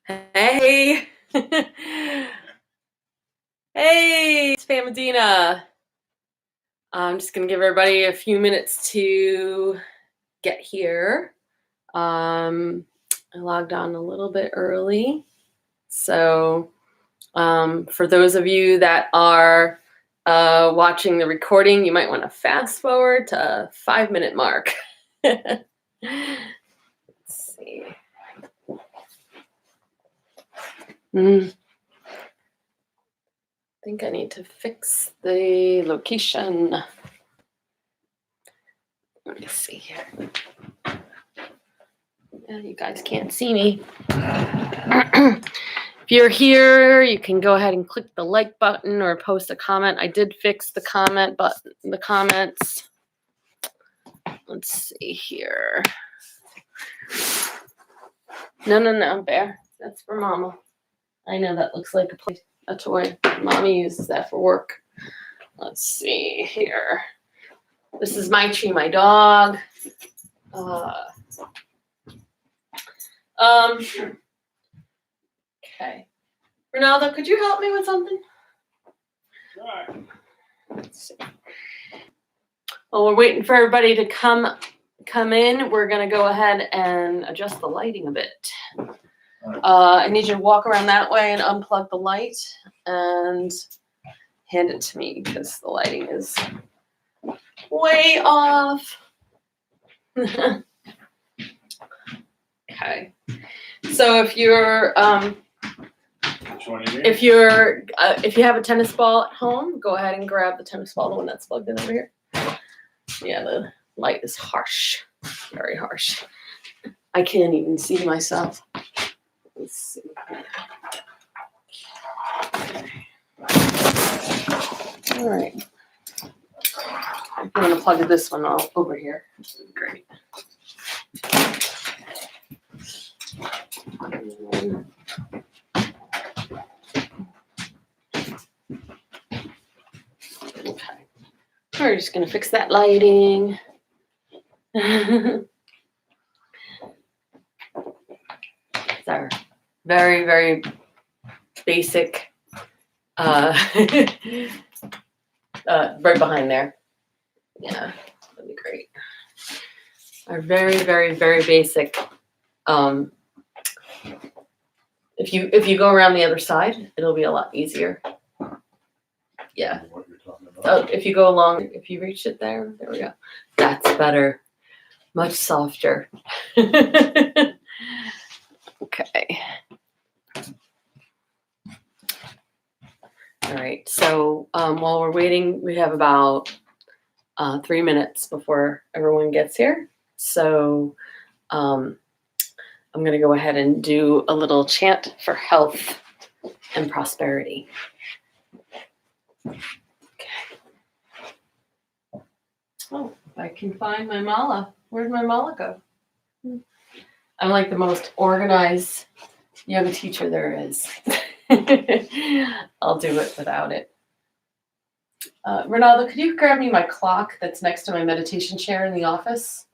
Hey. Hey, it's Pam Medina. I'm just going to give everybody a few minutes to get here. I logged on a little bit early. So for those of you that are watching the recording, you might want to fast forward to 5-minute mark. Let's see. I think I need to fix the location. Let me see here. Yeah, you guys can't see me. If you're here, you can go ahead and click the like button or post a comment. I did fix the comment button, the comments. Let's see here. No, Bear. That's for Mama. I know that looks like a toy. Mommy uses that for work. Let's see here. This is my tree, my dog. Okay. Ronaldo, could you help me with something? Sure. Let's see. Well, we're waiting for everybody to come in. We're gonna go ahead and adjust the lighting a bit. I need you to walk around that way and unplug the light and hand it to me because the lighting is way off. Okay. So if you're if you have a tennis ball at home, go ahead and grab the tennis ball, the one that's plugged in over here. Yeah, the light is harsh, very harsh. I can't even see myself. Let's see. All right. I'm going to plug this one over here. Great. Okay. We're just going to fix that lighting. It's our very, very basic, right behind there. Yeah, that'd be great. Our very, very, very basic. If you go around the other side, it'll be a lot easier. Yeah. Oh, if you go along, if you reach it there we go. That's better. Much softer. Okay. All right. So while we're waiting, we have about 3 minutes before everyone gets here. So I'm going to go ahead and do a little chant for health and prosperity. Okay. Oh, if I can find my mala. Where'd my mala go? I'm like the most organized yoga teacher there is. I'll do it without it. Ronaldo, could you grab me my clock that's next to my meditation chair in the office?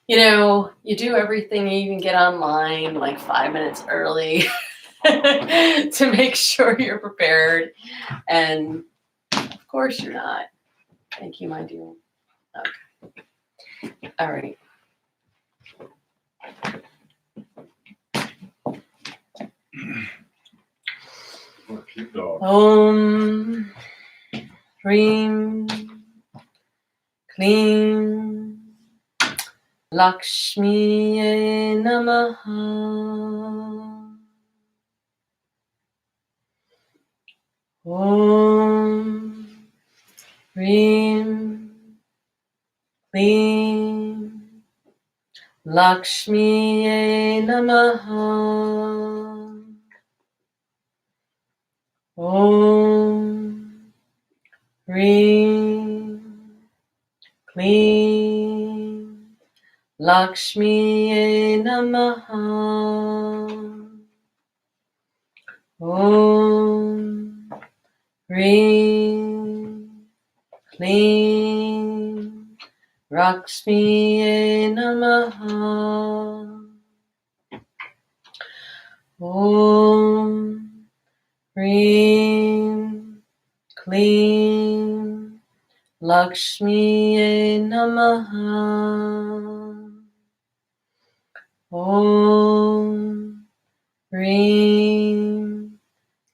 You do everything, you even get online like 5 minutes early to make sure you're prepared. And of course you're not. Thank you, my dear. Okay. All right. Om Hrim Klim Lakshmi Namaha. Om Hrim Klim Lakshmi Namaha. Om Hrim Klim Lakshmi Namaha. Om Hrim Klim Lakshmi Namaha. Om Hrim Klim Lakshmi Namaha. Om Hrim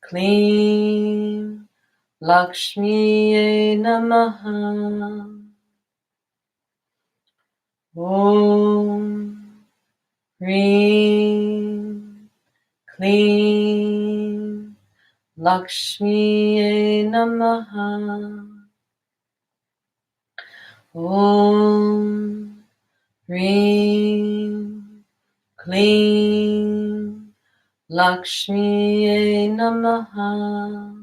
Klim Lakshmi Namaha. Om Hrim Klim Lakshmi Namaha. Om Hrim Klim Lakshmi Namaha.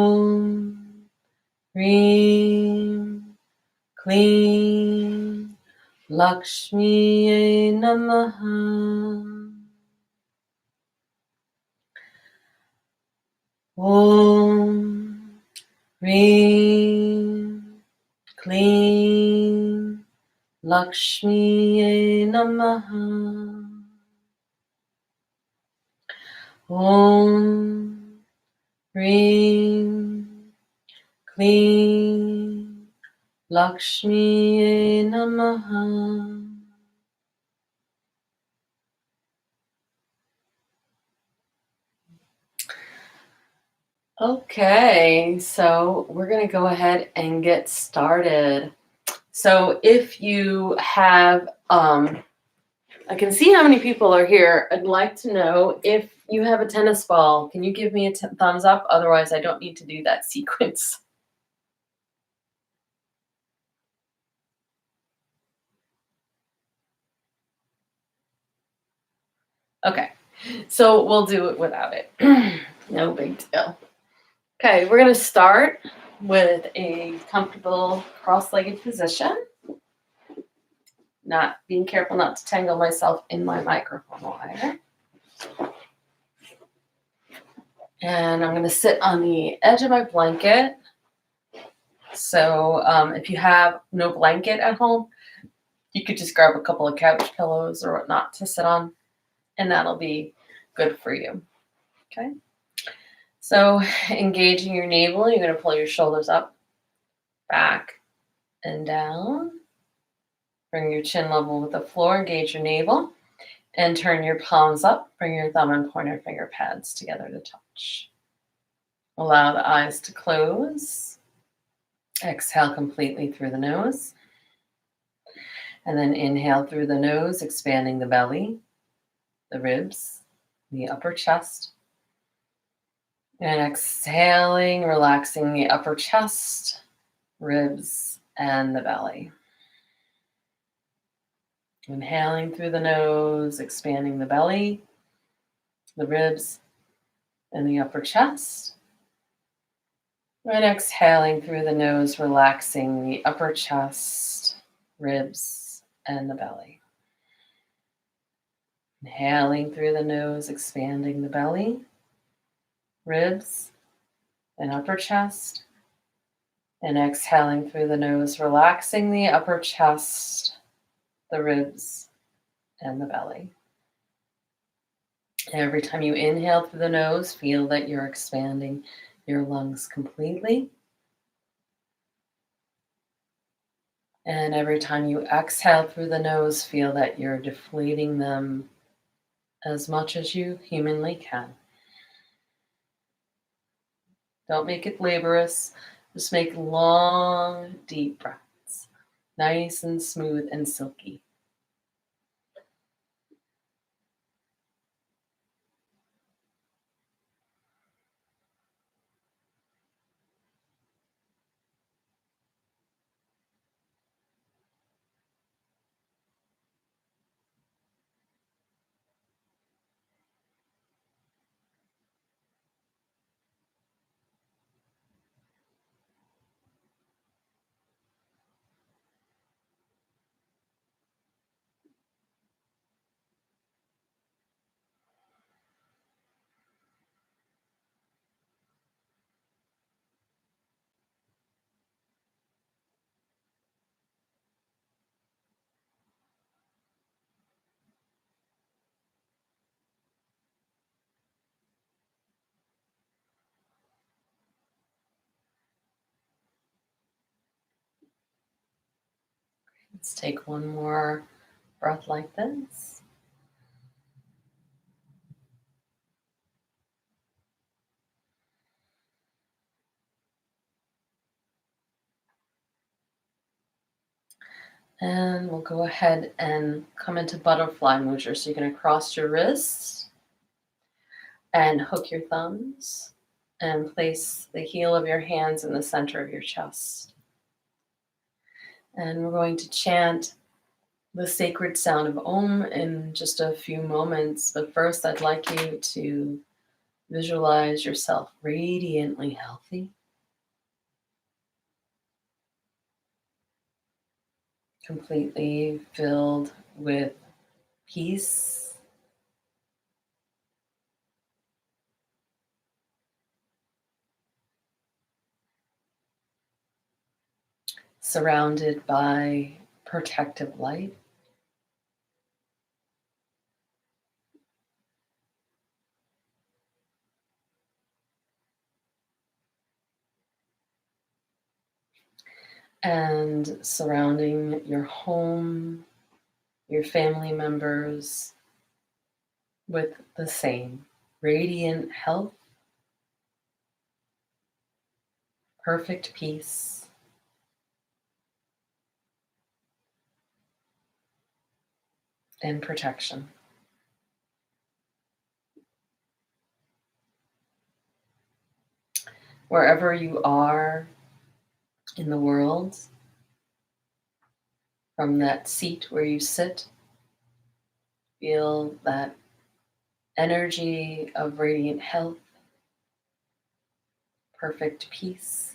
Om Hrim Klim Lakshmi Namaha. Om Hrim Klim Lakshmi Namaha. Om Hrim Klim Lakshmi Namaha. Okay, so we're going to go ahead and get started. So if you have, I can see how many people are here. I'd like to know if you have a tennis ball. Can you give me a thumbs up? Otherwise, I don't need to do that sequence. Okay, so we'll do it without it. No big deal. Okay, we're going to start with a comfortable cross-legged position. Not being careful not to tangle myself in my microphone wire. And I'm going to sit on the edge of my blanket. So if you have no blanket at home, you could just grab a couple of couch pillows or whatnot to sit on, and that'll be good for you. Okay. So engaging your navel, you're going to pull your shoulders up, back, and down. Bring your chin level with the floor, engage your navel, and turn your palms up. Bring your thumb and pointer finger pads together to touch. Allow the eyes to close. Exhale completely through the nose. And then inhale through the nose, expanding the belly, the ribs, the upper chest. And exhaling, relaxing the upper chest, ribs, and the belly. Inhaling through the nose, expanding the belly, the ribs, and the upper chest. And exhaling through the nose, relaxing the upper chest, ribs, and the belly. Inhaling through the nose, expanding the belly, ribs, and upper chest. And exhaling through the nose, relaxing the upper chest, the ribs, and the belly. Every time you inhale through the nose, feel that you're expanding your lungs completely. And every time you exhale through the nose, feel that you're deflating them as much as you humanly can. Don't make it laborious. Just make long, deep breaths. Nice and smooth and silky. Let's take one more breath like this. And we'll go ahead and come into butterfly mudra. So you're going to cross your wrists and hook your thumbs and place the heel of your hands in the center of your chest. And we're going to chant the sacred sound of Om in just a few moments. But first, I'd like you to visualize yourself radiantly healthy, completely filled with peace, surrounded by protective light. And surrounding your home, your family members with the same radiant health, perfect peace, and protection. Wherever you are in the world, from that seat where you sit, feel that energy of radiant health, perfect peace,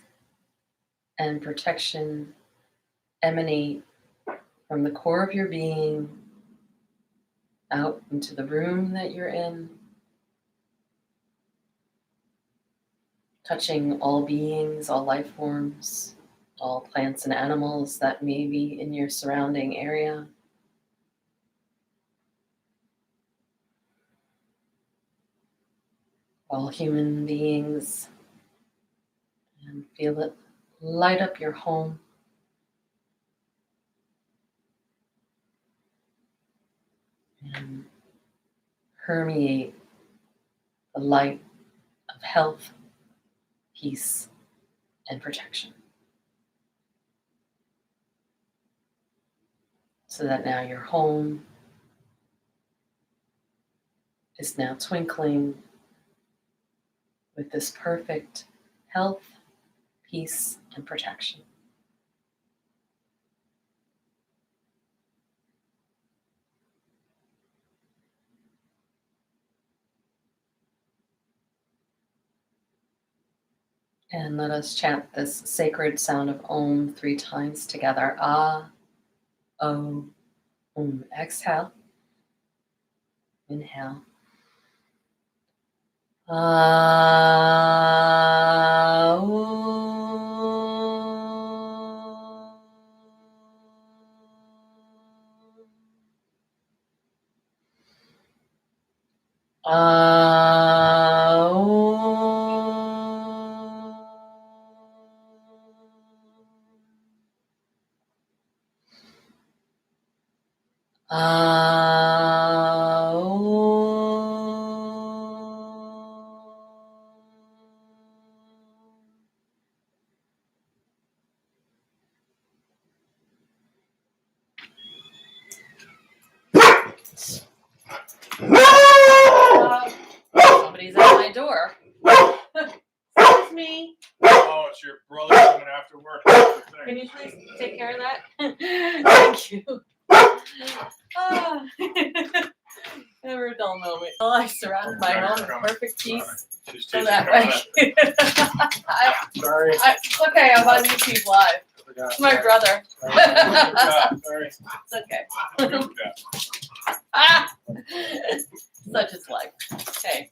and protection emanate from the core of your being out into the room that you're in, touching all beings, all life forms, all plants and animals that may be in your surrounding area. All human beings, and feel it light up your home. And permeate the light of health, peace, and protection. So that now your home is now twinkling with this perfect health, peace, and protection. And let us chant this sacred sound of Om 3 times together. Ah, O, Om. Exhale. Inhale. Ah, O. Ah, O. Ah, somebody's at my door. Excuse me. Oh, it's your brother coming after work. Can you please take care of that? Thank you. Oh. Never a dull moment. Well, I surrounded my home with perfect peace. So that way. Sorry. It's okay, I'm on YouTube Live. It's my brother. Sorry. It's okay. Such is life. Okay.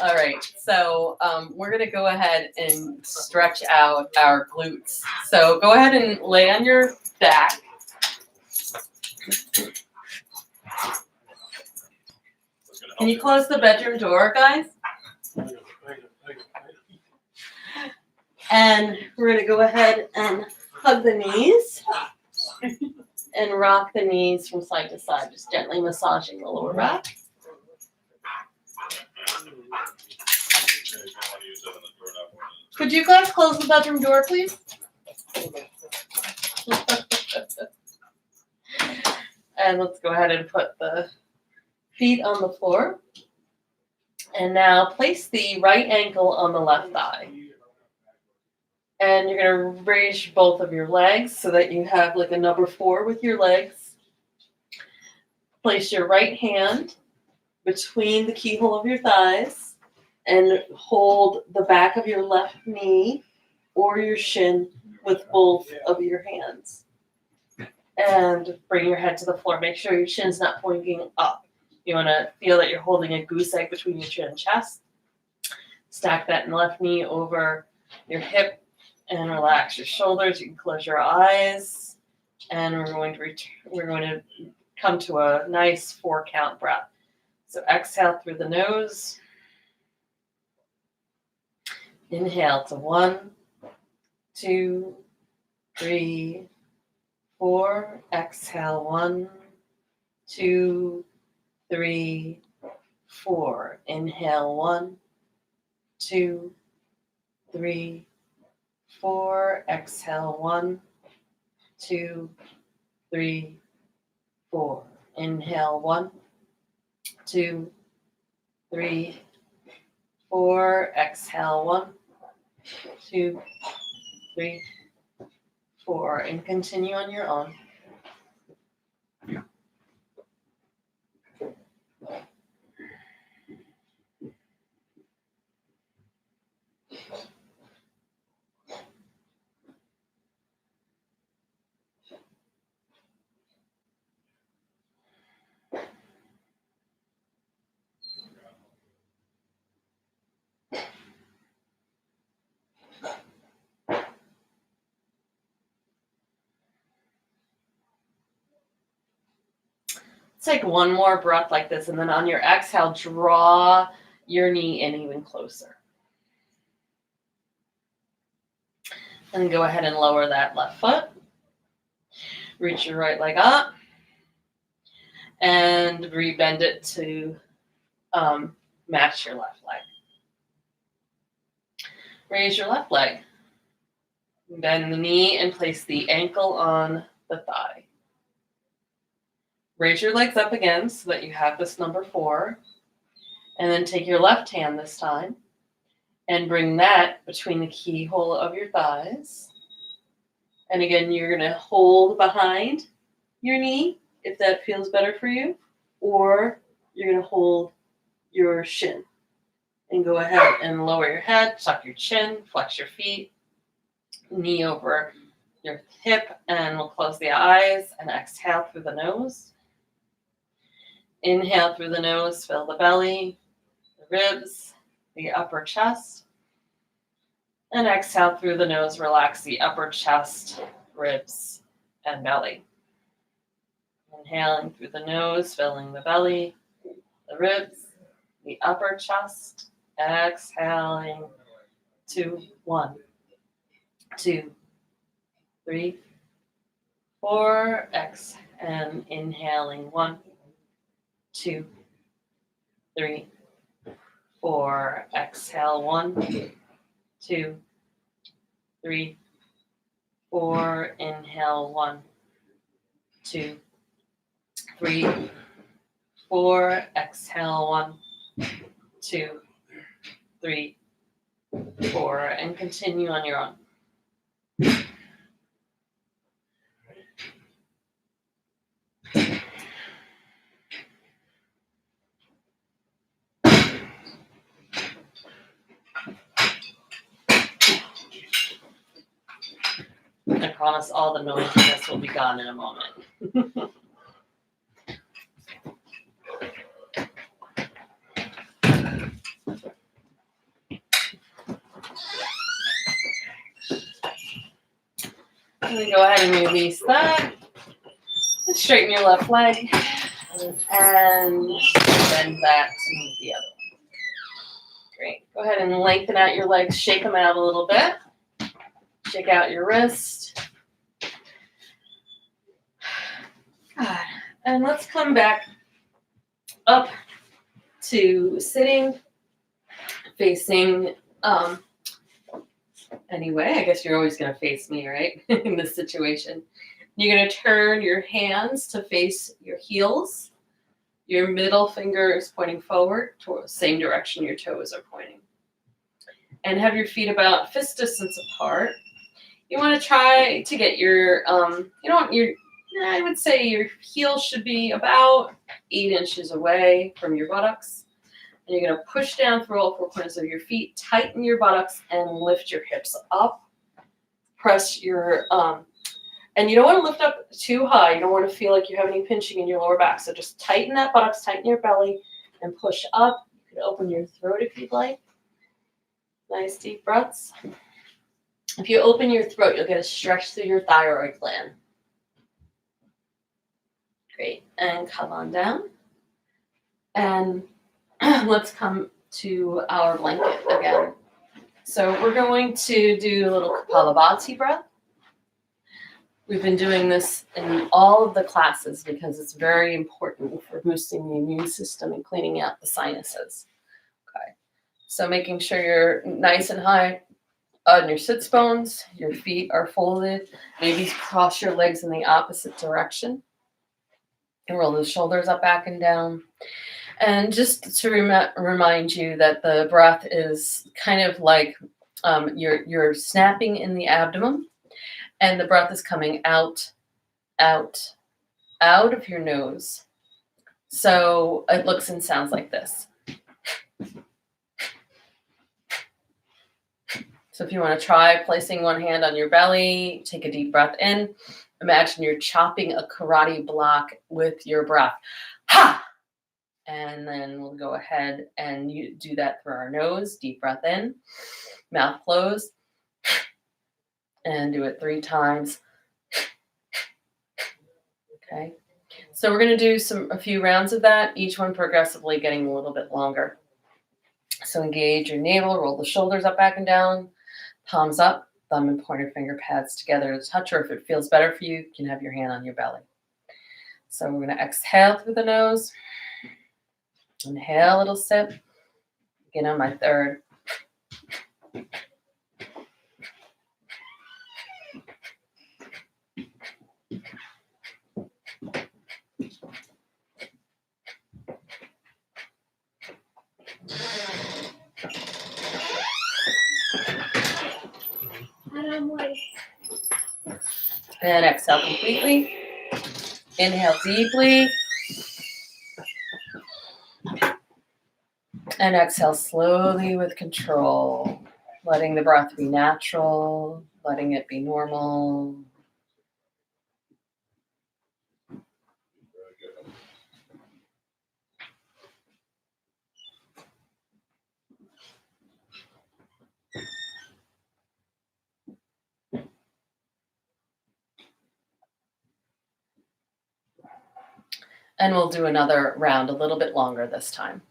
All right. So we're going to go ahead and stretch out our glutes. So go ahead and lay on your back. Can you close the bedroom door, guys? And we're going to go ahead and hug the knees. and rock the knees from side to side, just gently massaging the lower back. Could you guys close the bedroom door, please? And let's go ahead and put the feet on the floor. And now place the right ankle on the left thigh. And you're going to raise both of your legs so that you have like a number 4 with your legs. Place your right hand between the keyhole of your thighs and hold the back of your left knee or your shin with both of your hands. And bring your head to the floor. Make sure your chin's not pointing up. You want to feel that you're holding a goose egg between your chin and chest. Stack that left knee over your hip and relax your shoulders. You can close your eyes. And we're going to come to a nice 4 count breath. So exhale through the nose. Inhale to 1, 2, 3, 4. Exhale 1, 2, 3, 4. Inhale 1, 2, 3, 4. Exhale 1, 2, 3, 4. Inhale 1, 2, 3, 4. Exhale 1, 2, 3, 4. And continue on your own. Take one more breath like this, and then on your exhale, draw your knee in even closer. And go ahead and lower that left foot. Reach your right leg up. And rebend it to match your left leg. Raise your left leg. Bend the knee and place the ankle on the thigh. Raise your legs up again so that you have this number 4. And then take your left hand this time and bring that between the keyhole of your thighs. And again, you're going to hold behind your knee if that feels better for you, or you're going to hold your shin. And go ahead and lower your head, tuck your chin, flex your feet, knee over your hip, and we'll close the eyes and exhale through the nose. Inhale through the nose, fill the belly, the ribs, the upper chest. And exhale through the nose, relax the upper chest, ribs, and belly. Inhaling through the nose, filling the belly, the ribs, the upper chest. Exhaling 2, 1, 2, 3, 4. And inhaling 1, 2, 3, 4. Exhale 1, 2, 3, 4. Inhale 1, 2, 3, 4. Exhale 1, 2, 3, 4. And continue on your own. I promise all the noisiness will be gone in a moment. Go ahead and release that. And straighten your left leg and bend that to meet the other one. Great. Go ahead and lengthen out your legs. Shake them out a little bit. Shake out your wrist. God. And let's come back up to sitting, facing, anyway, I guess you're always going to face me, right? In this situation. You're going to turn your hands to face your heels. Your middle finger is pointing forward toward the same direction your toes are pointing. And have your feet about fist distance apart. You want to try to get your, I would say your heels should be about 8 inches away from your buttocks. And you're going to push down through all 4 corners of your feet, tighten your buttocks, and lift your hips up. Press your, and you don't want to lift up too high. You don't want to feel like you have any pinching in your lower back. So just tighten that buttocks, tighten your belly, and push up. You can open your throat if you'd like. Nice deep breaths. If you open your throat, you'll get a stretch through your thyroid gland. Great. And come on down. And let's come to our blanket again. So we're going to do a little Kapalabhati breath. We've been doing this in all of the classes because it's very important for boosting the immune system and cleaning out the sinuses. Okay. So making sure you're nice and high on your sits bones, your feet are folded, maybe cross your legs in the opposite direction. And roll the shoulders up, back, and down. And just to remind you that the breath is kind of like you're snapping in the abdomen, and the breath is coming out of your nose. So it looks and sounds like this. So if you want to try placing one hand on your belly, take a deep breath in. Imagine you're chopping a karate block with your breath. Ha! And then we'll go ahead and you do that through our nose. Deep breath in, mouth closed, and do it 3 times. Okay. So we're going to do a few rounds of that, each one progressively getting a little bit longer. So engage your navel, roll the shoulders up, back, and down, palms up, thumb and pointer finger pads together to touch, or if it feels better for you, you can have your hand on your belly. So we're going to exhale through the nose. Inhale, little sip. Again on my third. And exhale completely. Inhale deeply. And exhale slowly with control, letting the breath be natural, letting it be normal. And we'll do another round a little bit longer this time.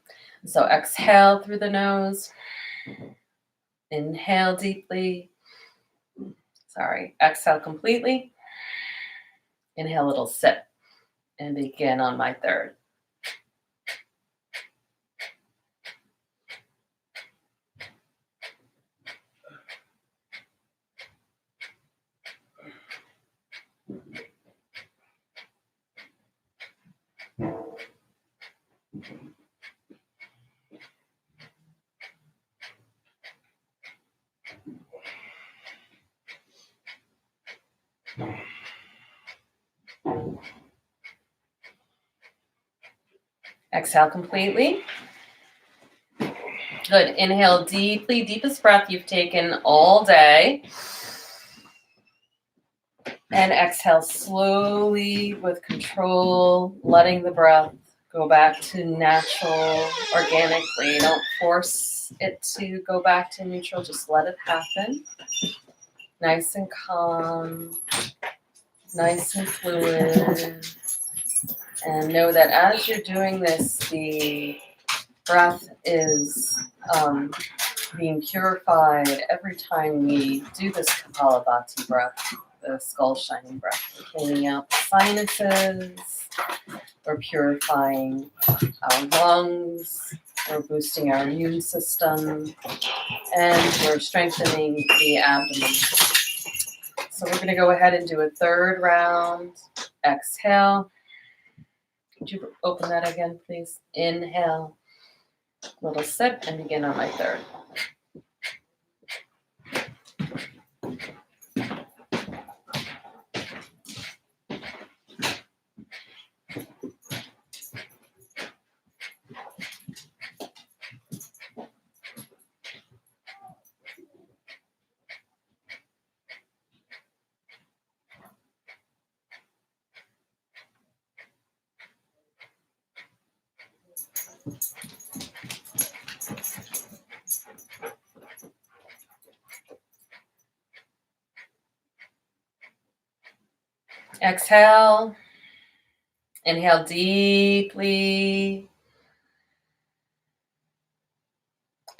So exhale through the nose. Inhale deeply. Exhale completely. Inhale, little sip. And begin on my third. Exhale completely. Good. Inhale deeply, deepest breath you've taken all day. And exhale slowly with control, letting the breath go back to natural, organically. Don't force it to go back to neutral. Just let it happen. Nice and calm, nice and fluid. And know that as you're doing this, the breath is being purified every time we do this Kapalabhati breath. the skull shining breath. We're cleaning out the sinuses. We're purifying our lungs. We're boosting our immune system. And we're strengthening the abdomen. So we're going to go ahead and do a third round. Exhale. Could you open that again, please? Inhale. Little sip and begin on my third. Exhale. Inhale deeply.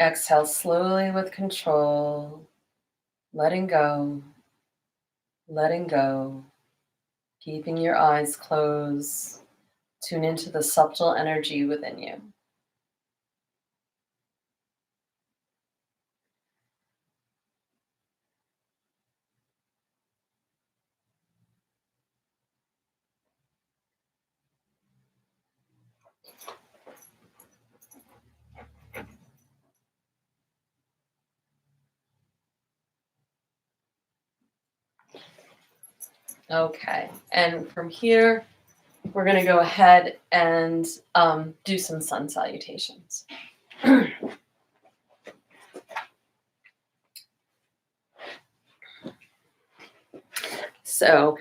Exhale slowly with control. Letting go. Letting go. Keeping your eyes closed. Tune into the subtle energy within you. Okay, and from here, we're going to go ahead and do some sun salutations. So,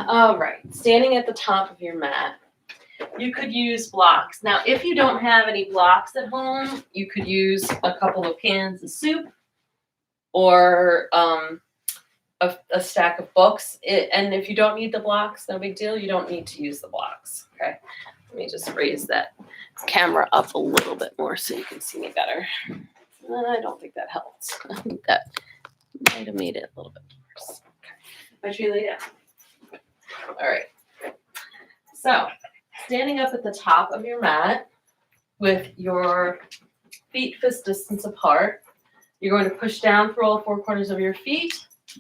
all right, standing at the top of your mat, you could use blocks. Now, if you don't have any blocks at home, you could use a couple of cans of soup or a stack of books. And if you don't need the blocks, no big deal. You don't need to use the blocks. Okay. Let me just raise that camera up a little bit more so you can see me better. I don't think that helps. I think that might have made it a little bit worse. Okay. But you lay down. All right. So, standing up at the top of your mat with your feet fist distance apart, you're going to push down through all four corners of your feet.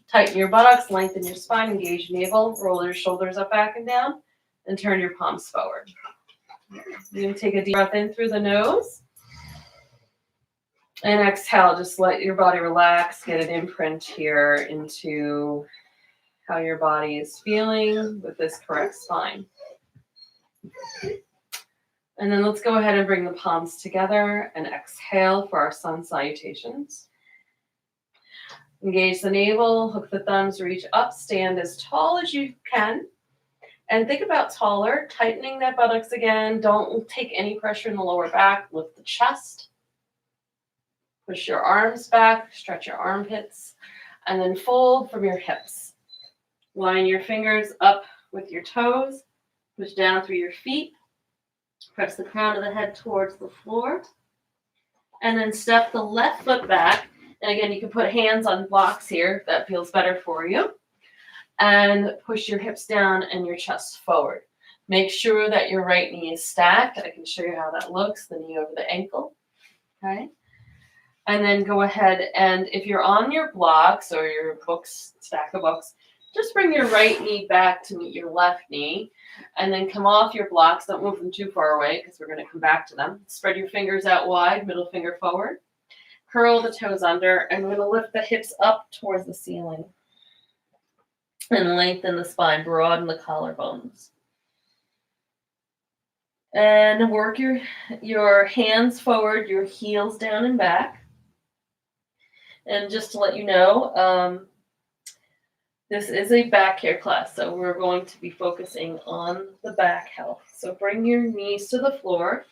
Tighten your buttocks, lengthen your spine, engage your navel, roll your shoulders up, back, and down, and turn your palms forward. You're going to take a deep breath in through the nose. And exhale, just let your body relax, get an imprint here into how your body is feeling with this correct spine. And then let's go ahead and bring the palms together and exhale for our sun salutations. Engage the navel, hook the thumbs, reach up, stand as tall as you can. And think about taller, tightening that buttocks again. Don't take any pressure in the lower back. Lift the chest. Push your arms back, stretch your armpits, and then fold from your hips. Line your fingers up with your toes. Push down through your feet. Press the crown of the head towards the floor. And then step the left foot back. And again, you can put hands on blocks here if that feels better for you. And push your hips down and your chest forward. Make sure that your right knee is stacked. I can show you how that looks, the knee over the ankle. Okay. And then go ahead and if you're on your blocks or your books, stack of books, just bring your right knee back to meet your left knee. And then come off your blocks. Don't move them too far away because we're going to come back to them. Spread your fingers out wide, middle finger forward. Curl the toes under, and we're going to lift the hips up towards the ceiling. And lengthen the spine, broaden the collarbones. And work your hands forward, your heels down and back. And just to let you know, this is a back care class, so we're going to be focusing on the back health. So bring your knees to the floor.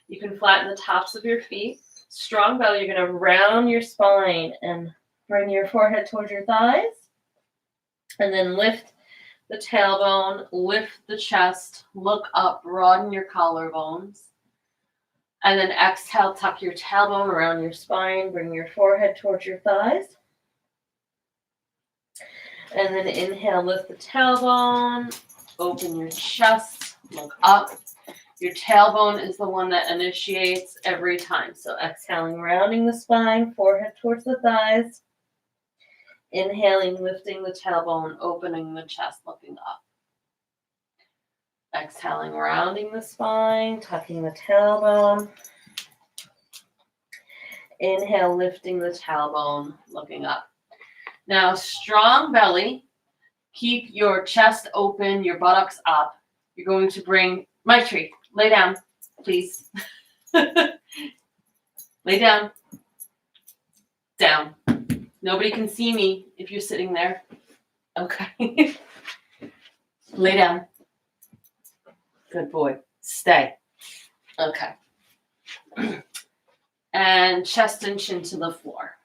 You can flatten the tops of your feet. Strong belly, you're going to round your spine and bring your forehead towards your thighs. And then lift the tailbone, lift the chest, look up, broaden your collarbones. And then exhale, tuck your tailbone around your spine, bring your forehead towards your thighs. And then inhale, lift the tailbone, open your chest, look up. Your tailbone is the one that initiates every time. So exhaling, rounding the spine, forehead towards the thighs. Inhaling, lifting the tailbone, opening the chest, looking up. Exhaling, rounding the spine, tucking the tailbone. Inhale, lifting the tailbone, looking up. Now, strong belly. Keep your chest open, your buttocks up. You're going to bring Maitri. Lay down, please. Lay down. Down. Nobody can see me if you're sitting there. Okay. Lay down. Good boy. Stay. Okay. And chest and chin to the floor.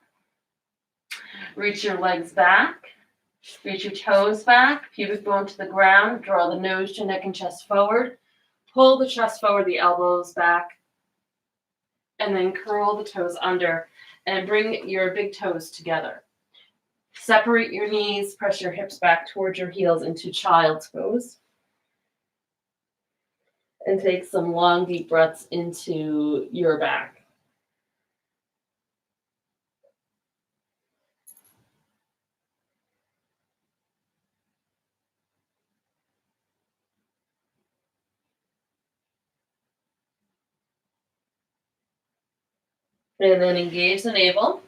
Reach your legs back. Reach your toes back. Pubic bone to the ground. Draw the nose to neck and chest forward. Pull the chest forward, the elbows back. And then curl the toes under. And bring your big toes together. Separate your knees. Press your hips back towards your heels into child's pose. And take some long, deep breaths into your back. And then engage the navel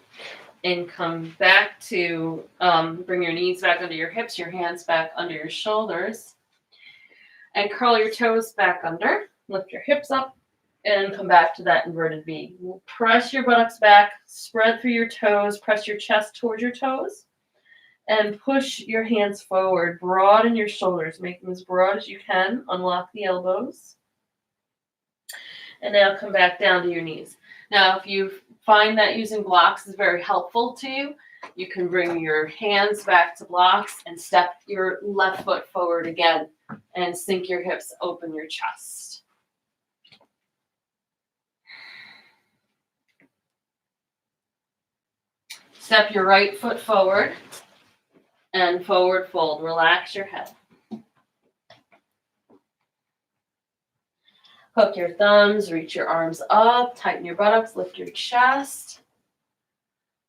and come back to bring your knees back under your hips, your hands back under your shoulders. And curl your toes back under. Lift your hips up and come back to that inverted V. Press your buttocks back, spread through your toes, press your chest towards your toes, and push your hands forward. Broaden your shoulders, make them as broad as you can. Unlock the elbows. And now come back down to your knees. Now, if you find that using blocks is very helpful to you, you can bring your hands back to blocks and step your left foot forward again and sink your hips, open your chest. Step your right foot forward and forward fold. Relax your head. Hook your thumbs, reach your arms up, tighten your buttocks, lift your chest,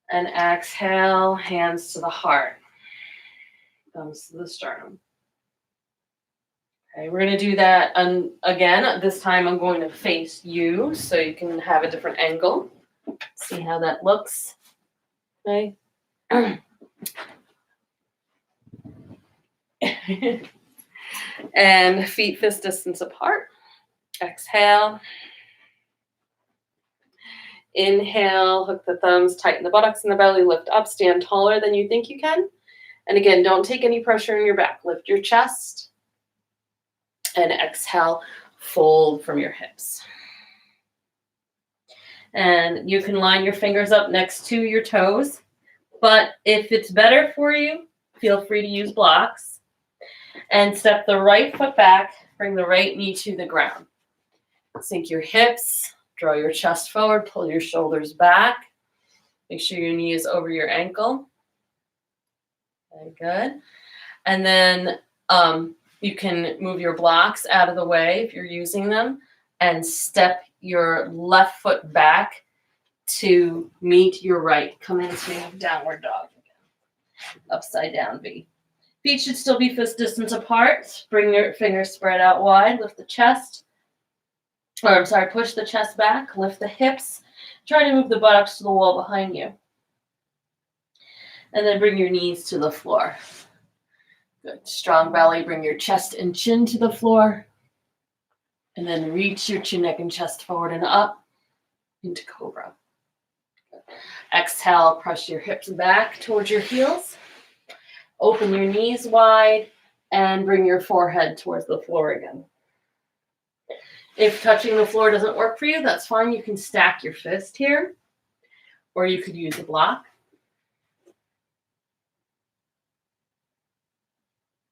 and exhale, hands to the heart, thumbs to the sternum. Okay, we're going to do that again. This time I'm going to face you so you can have a different angle. See how that looks. Okay. And feet fist distance apart. Exhale. Inhale, hook the thumbs, tighten the buttocks and the belly, lift up, stand taller than you think you can. And again, don't take any pressure in your back. Lift your chest. And exhale, fold from your hips. And you can line your fingers up next to your toes. But if it's better for you, feel free to use blocks. And step the right foot back, bring the right knee to the ground. Sink your hips, draw your chest forward, pull your shoulders back. Make sure your knee is over your ankle. Very good. And then you can move your blocks out of the way if you're using them and step your left foot back to meet your right. Come into downward dog again. Upside down V. Feet should still be fist distance apart. Bring your fingers spread out wide. Lift the chest. Push the chest back. Lift the hips. Try to move the buttocks to the wall behind you. And then bring your knees to the floor. Good. Strong belly. Bring your chest and chin to the floor. And then reach your chin, neck, and chest forward and up into cobra. Good. Exhale. Press your hips back towards your heels. Open your knees wide and bring your forehead towards the floor again. If touching the floor doesn't work for you, that's fine. You can stack your fist here, or you could use a block.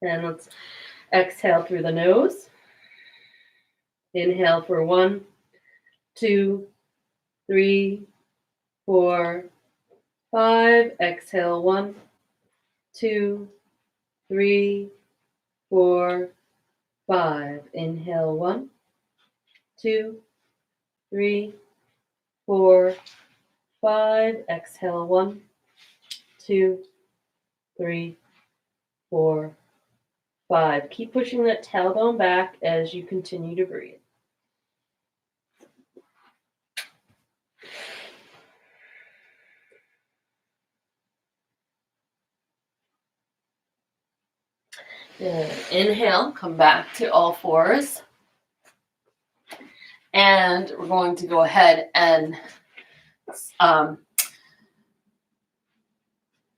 And let's exhale through the nose. Inhale for 1, 2, 3, 4, 5. Exhale 1, 2, 3, 4, 5. Inhale, 1, 2, 3, 4, 5. Exhale, 1, 2, 3, 4, 5. Keep pushing that tailbone back as you continue to breathe. Good. Inhale, come back to all fours. And we're going to go ahead and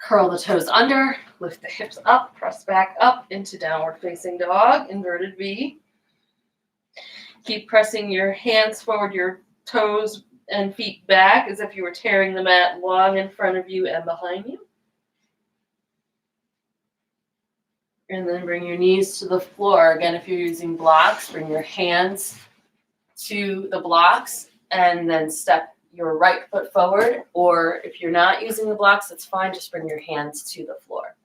curl the toes under, lift the hips up, press back up into downward facing dog, inverted V. Keep pressing your hands forward, your toes and feet back as if you were tearing the mat long in front of you and behind you. And then bring your knees to the floor. Again, if you're using blocks, bring your hands to the blocks and then step your right foot forward. Or if you're not using the blocks, that's fine. Just bring your hands to the floor.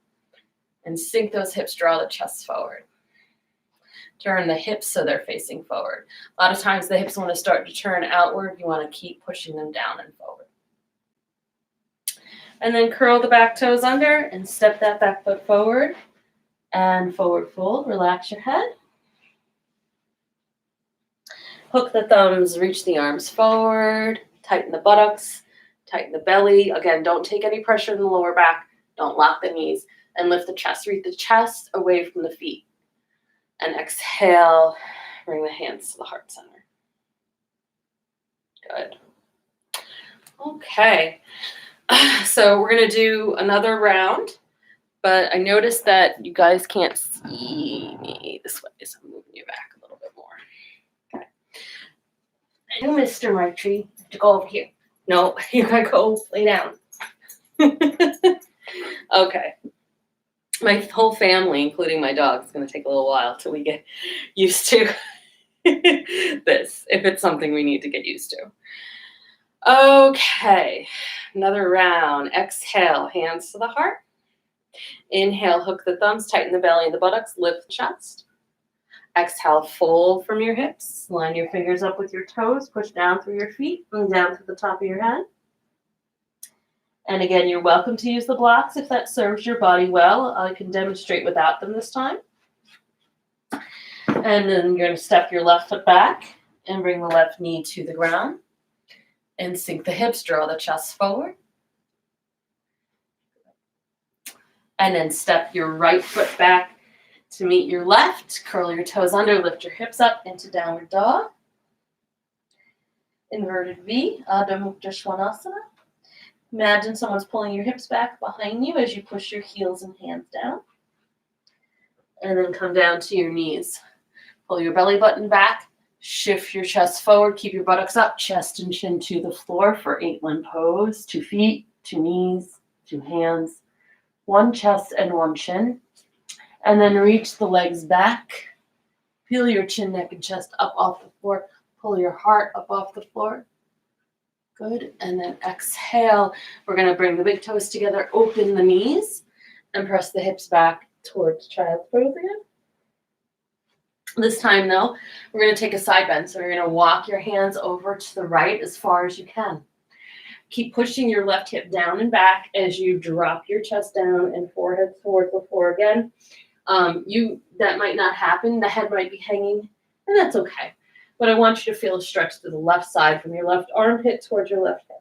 And sink those hips, draw the chest forward. Turn the hips so they're facing forward. A lot of times the hips want to start to turn outward. You want to keep pushing them down and forward. And then curl the back toes under and step that back foot forward. And forward fold, relax your head. Hook the thumbs, reach the arms forward, tighten the buttocks, tighten the belly. Again, don't take any pressure in the lower back. Don't lock the knees. And lift the chest. Reach the chest away from the feet. And exhale, bring the hands to the heart center. Good. Okay. So we're going to do another round. But I noticed that you guys can't see me this way, so I'm moving you back a little bit more. Okay. You, Mr. E-RYT, you have to go over here. No, you gotta go lay down. Okay. My whole family, including my dog, is gonna take a little while till we get used to this, if it's something we need to get used to. Okay, another round. Exhale, hands to the heart. Inhale, hook the thumbs, tighten the belly and the buttocks, lift the chest. Exhale, fold from your hips. Line your fingers up with your toes, push down through your feet and down to the top of your head. And again, you're welcome to use the blocks if that serves your body well. I can demonstrate without them this time. And then you're going to step your left foot back and bring the left knee to the ground. And sink the hips, draw the chest forward. And then step your right foot back to meet your left. Curl your toes under, lift your hips up into downward dog. Inverted V, Adho Mukha Svanasana. Imagine someone's pulling your hips back behind you as you push your heels and hands down. And then come down to your knees. Pull your belly button back, shift your chest forward, keep your buttocks up, chest and chin to the floor for 8-1 pose. 2 feet, 2 knees, 2 hands. 1 chest and 1 chin. And then reach the legs back. Peel your chin, neck, and chest up off the floor. Pull your heart up off the floor. Good. And then exhale. We're going to bring the big toes together, open the knees, and press the hips back towards child's pose again. This time, though, we're going to take a side bend. So you're going to walk your hands over to the right as far as you can. Keep pushing your left hip down and back as you drop your chest down and forehead towards the floor again. That might not happen. The head might be hanging, and that's okay. But I want you to feel a stretch to the left side from your left armpit towards your left hip.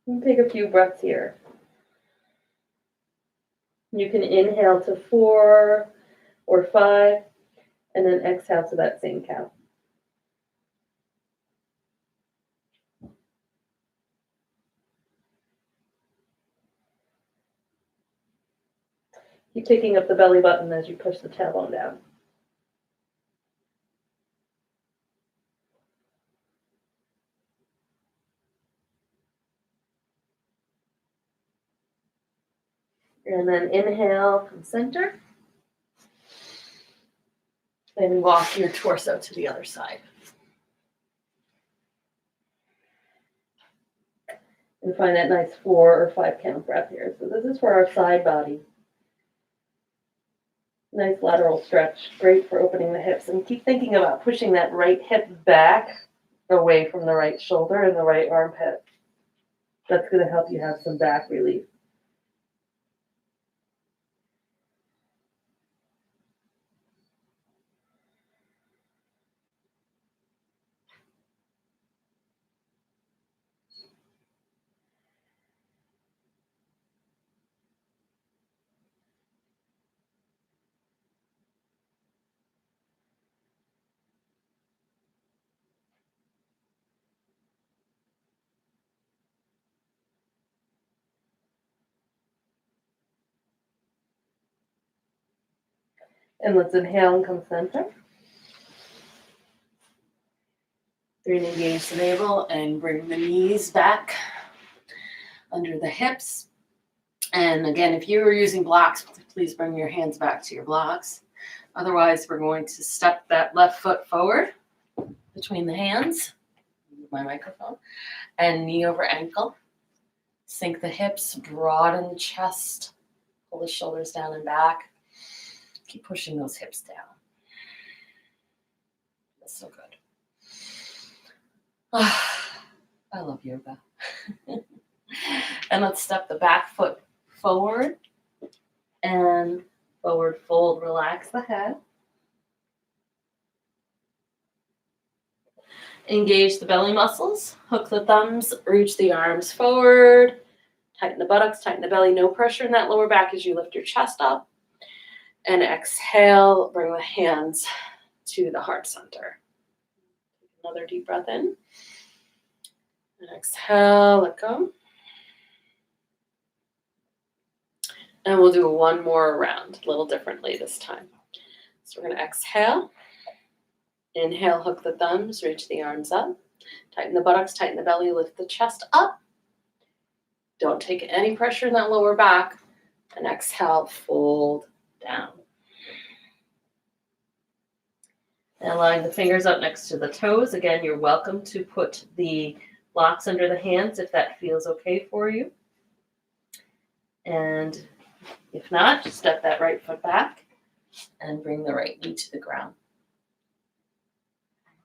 And take a few breaths here. You can inhale to 4 or 5, and then exhale to that same count. Keep picking up the belly button as you push the tailbone down. And then inhale from center. Then walk your torso to the other side. And find that nice 4 or 5 count breath here. So this is for our side body. Nice lateral stretch, great for opening the hips. And keep thinking about pushing that right hip back away from the right shoulder and the right armpit. That's going to help you have some back relief. And let's inhale and come center. You're going to engage the navel and bring the knees back under the hips. And again, if you were using blocks, please bring your hands back to your blocks. Otherwise, we're going to step that left foot forward between the hands, my microphone, and knee over ankle. Sink the hips, broaden the chest, pull the shoulders down and back. Keep pushing those hips down. That's so good. I love yoga. And let's step the back foot forward and forward fold. Relax the head. Engage the belly muscles. Hook the thumbs. Reach the arms forward. Tighten the buttocks. Tighten the belly. No pressure in that lower back as you lift your chest up. And exhale. Bring the hands to the heart center. Another deep breath in. And exhale. Let go. And we'll do one more round, a little differently this time. So we're going to exhale. Inhale, hook the thumbs, reach the arms up. Tighten the buttocks, tighten the belly, lift the chest up. Don't take any pressure in that lower back. And exhale, fold down. And allowing the fingers up next to the toes. Again, you're welcome to put the blocks under the hands if that feels okay for you. And if not, just step that right foot back and bring the right knee to the ground.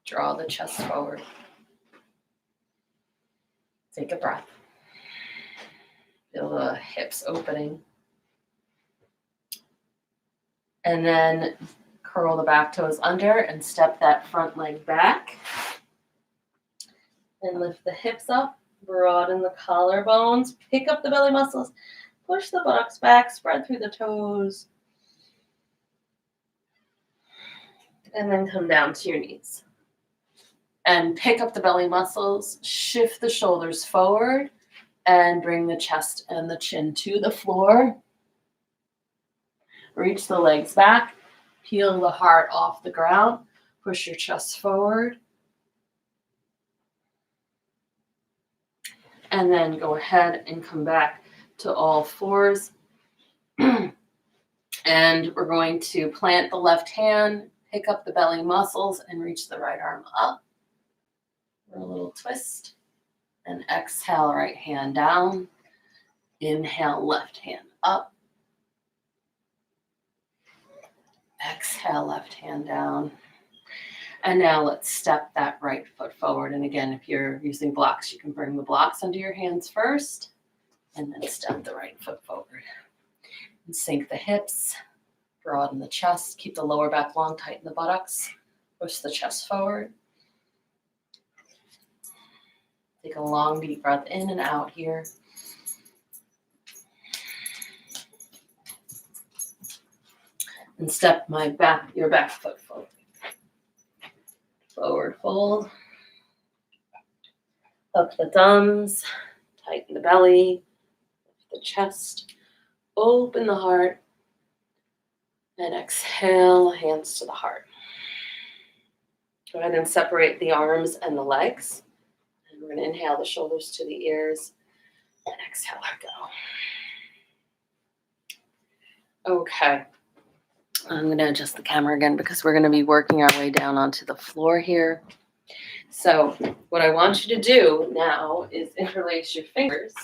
Draw the chest forward. Take a breath. Feel the hips opening. And then curl the back toes under and step that front leg back. And lift the hips up, broaden the collarbones, pick up the belly muscles. Push the buttocks back, spread through the toes. And then come down to your knees. And pick up the belly muscles, shift the shoulders forward, and bring the chest and the chin to the floor. Reach the legs back, peel the heart off the ground, push your chest forward. And then go ahead and come back to all fours. And we're going to plant the left hand, pick up the belly muscles, and reach the right arm up. For a little twist. And exhale, right hand down. Inhale, left hand up. Exhale, left hand down. And now let's step that right foot forward. And again, if you're using blocks, you can bring the blocks under your hands first. And then step the right foot forward. And sink the hips, broaden the chest, keep the lower back long, tighten the buttocks, push the chest forward. Take a long, deep breath in and out here. And step your back foot forward. Forward fold. Up the thumbs, tighten the belly, lift the chest. Open the heart and exhale, hands to the heart. Go ahead and separate the arms and the legs. And we're going to inhale the shoulders to the ears and exhale, let go. Okay. I'm going to adjust the camera again because we're going to be working our way down onto the floor here. So what I want you to do now is interlace your fingers.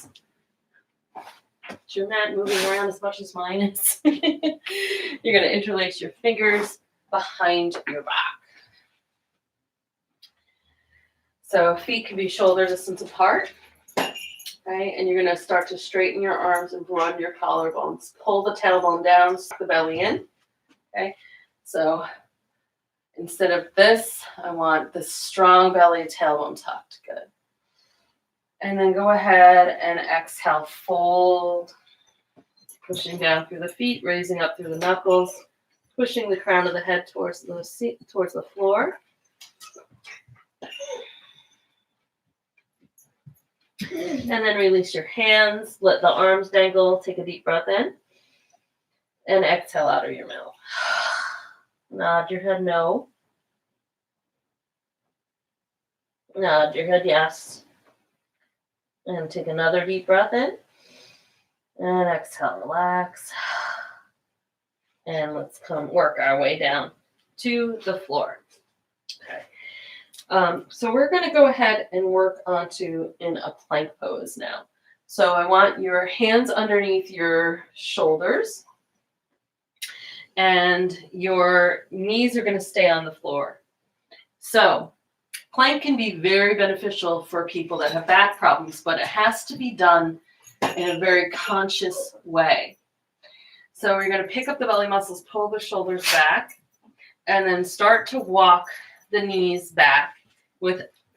Is your mat moving around as much as mine is? You're going to interlace your fingers behind your back. So feet can be shoulder distance apart. Okay, and you're going to start to straighten your arms and broaden your collarbones. Pull the tailbone down, suck the belly in. Okay, so instead of this, I want this strong belly, tailbone tucked. Good. And then go ahead and exhale, fold, pushing down through the feet, raising up through the knuckles, pushing the crown of the head towards the seat, towards the floor. And then release your hands, let the arms dangle, take a deep breath in, and exhale out of your mouth. Nod your head no. Nod your head yes. And take another deep breath in. And exhale, relax. And let's come work our way down to the floor. Okay. So we're going to go ahead and work onto in a plank pose now. So I want your hands underneath your shoulders. And your knees are going to stay on the floor. So plank can be very beneficial for people that have back problems, but it has to be done in a very conscious way. So we're going to pick up the belly muscles, pull the shoulders back, and then start to walk the knees back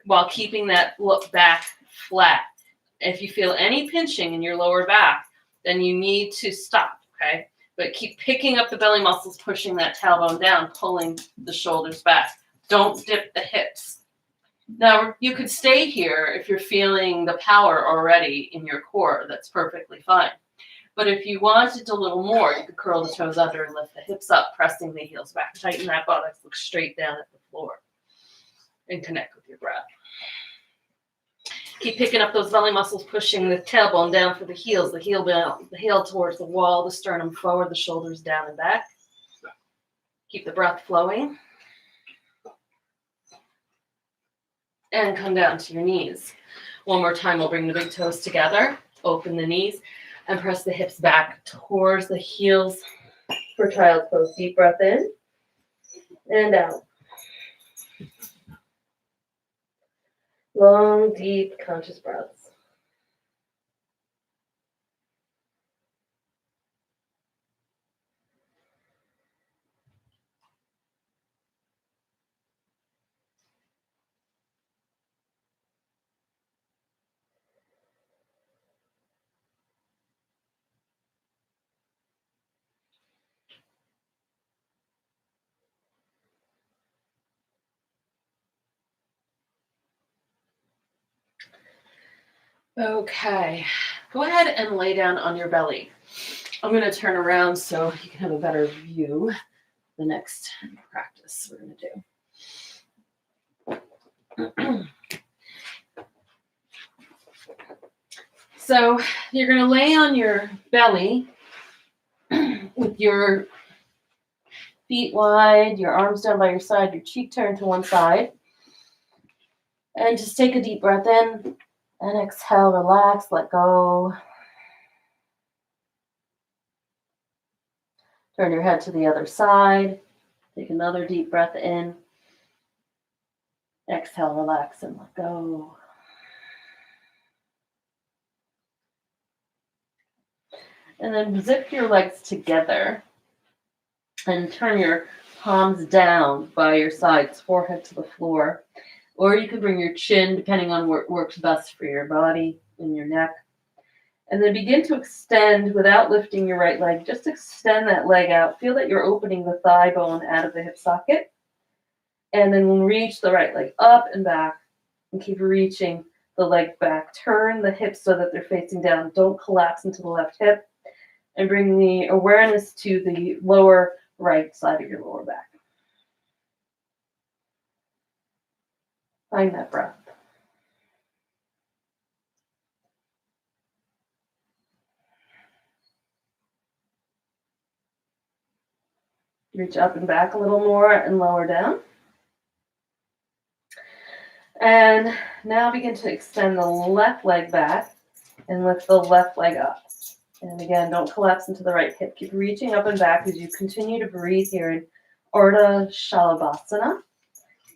while keeping that look back flat. If you feel any pinching in your lower back, then you need to stop, okay? But keep picking up the belly muscles, pushing that tailbone down, pulling the shoulders back. Don't dip the hips. Now, you could stay here if you're feeling the power already in your core. That's perfectly fine. But if you wanted a little more, you could curl the toes under and lift the hips up, pressing the heels back. Tighten that buttocks, look straight down at the floor, and connect with your breath. Keep picking up those belly muscles, pushing the tailbone down for the heels, the heel down, the heel towards the wall, the sternum forward, the shoulders down and back. Keep the breath flowing. And come down to your knees. One more time, we'll bring the big toes together, open the knees, and press the hips back towards the heels for child's pose. Deep breath in and out. Long, deep, conscious breaths. Okay, go ahead and lay down on your belly. I'm going to turn around so you can have a better view the next practice we're going to do. So you're going to lay on your belly with your feet wide, your arms down by your side, your cheek turned to one side. And just take a deep breath in and exhale, relax, let go. Turn your head to the other side. Take another deep breath in. Exhale, relax, and let go. And then zip your legs together and turn your palms down by your sides, forehead to the floor. Or you can bring your chin, depending on what works best for your body and your neck. And then begin to extend without lifting your right leg. Just extend that leg out. Feel that you're opening the thigh bone out of the hip socket. And then reach the right leg up and back. And keep reaching the leg back. Turn the hips so that they're facing down. Don't collapse into the left hip. And bring the awareness to the lower right side of your lower back. Find that breath. Reach up and back a little more and lower down. And now begin to extend the left leg back and lift the left leg up. And again, don't collapse into the right hip. Keep reaching up and back as you continue to breathe here in Ardha Shalabhasana,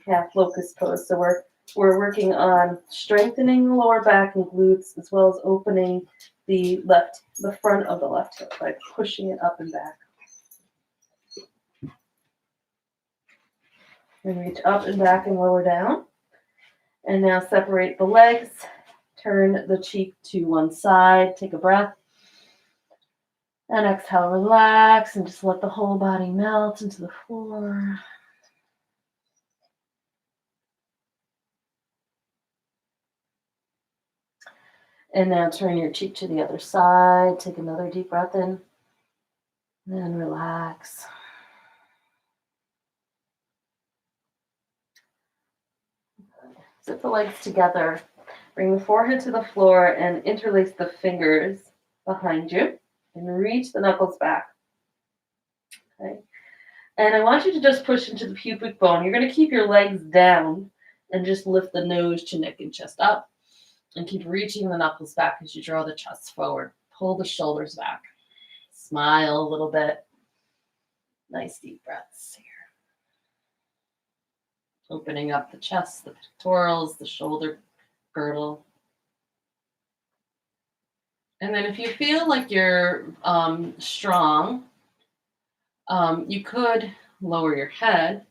calf locust pose. So we're working on strengthening the lower back and glutes, as well as opening the front of the left hip by pushing it up and back. And reach up and back and lower down. And now separate the legs. Turn the cheek to one side. Take a breath. And exhale, relax, and just let the whole body melt into the floor. And now turn your cheek to the other side. Take another deep breath in. And relax. Zip the legs together. Bring the forehead to the floor and interlace the fingers behind you. And reach the knuckles back. Okay. And I want you to just push into the pubic bone. You're going to keep your legs down and just lift the nose to neck and chest up. And keep reaching the knuckles back as you draw the chest forward. Pull the shoulders back. Smile a little bit. Nice deep breaths here. Opening up the chest, the pectorals, the shoulder girdle. And then if you feel like you're strong, you could lower your head,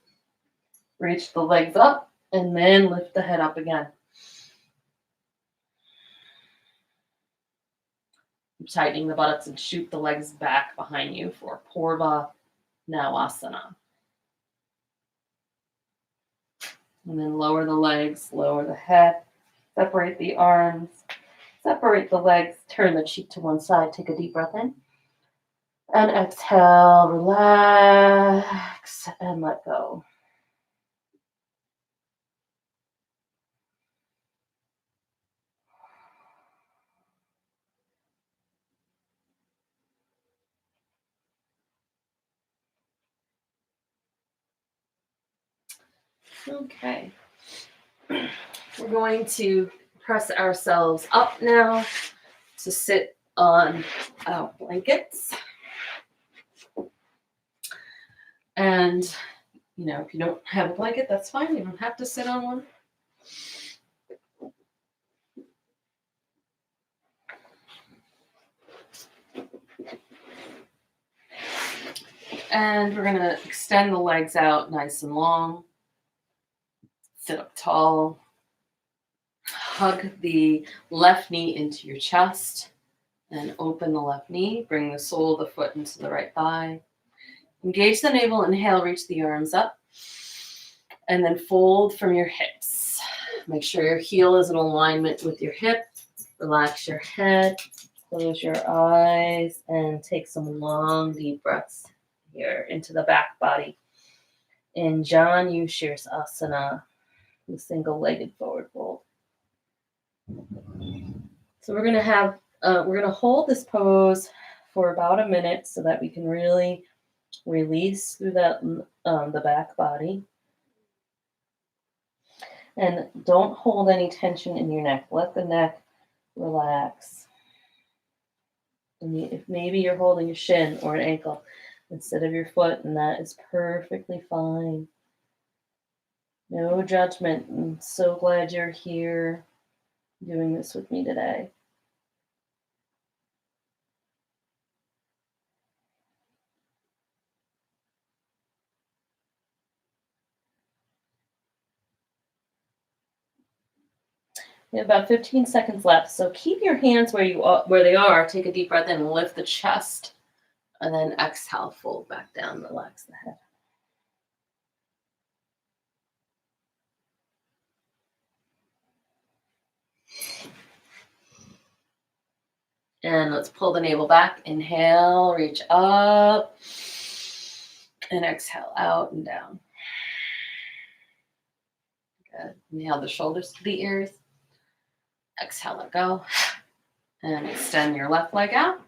reach the legs up, and then lift the head up again. Keep tightening the buttocks and shoot the legs back behind you for Purva Navasana. And then lower the legs, lower the head, separate the arms, separate the legs, turn the cheek to one side, take a deep breath in. And exhale, relax, and let go. Okay. We're going to press ourselves up now to sit on our blankets. And, if you don't have a blanket, that's fine. You don't have to sit on one. And we're going to extend the legs out nice and long. Sit up tall. Hug the left knee into your chest. And open the left knee. Bring the sole of the foot into the right thigh. Engage the navel. Inhale, reach the arms up. And then fold from your hips. Make sure your heel is in alignment with your hip. Relax your head. Close your eyes. And take some long, deep breaths here into the back body. In Janu Shirsasana, the single-legged forward fold. So we're gonna hold this pose for about a minute so that we can really release through the back body. And don't hold any tension in your neck. Let the neck relax. And if maybe you're holding a shin or an ankle instead of your foot, and that is perfectly fine. No judgment. I'm so glad you're here doing this with me today. We have about 15 seconds left, so keep your hands where they are. Take a deep breath in and lift the chest, and then exhale, fold back down, relax the head. And let's pull the navel back. Inhale, reach up, and exhale out and down. Good. Inhale the shoulders to the ears. Exhale, let go. And extend your left leg out.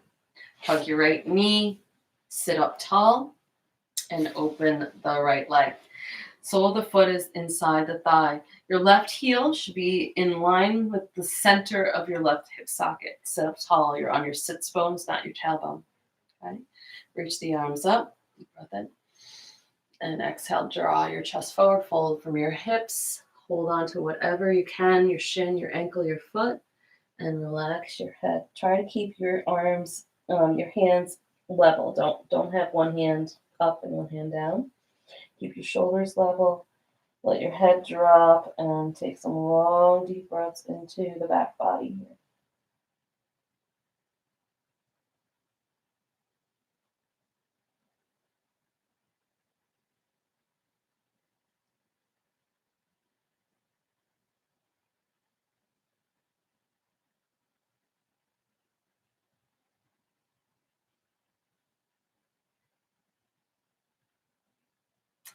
Hug your right knee. Sit up tall. And open the right leg. Sole of the foot is inside the thigh. Your left heel should be in line with the center of your left hip socket. Sit up tall. You're on your sits bones, not your tailbone. Okay. Reach the arms up. Deep breath in. And exhale, draw your chest forward, fold from your hips. Hold on to whatever you can, your shin, your ankle, your foot, and relax your head. Try to keep your arms, your hands level. Don't have one hand up and one hand down. Keep your shoulders level. Let your head drop and take some long, deep breaths into the back body here.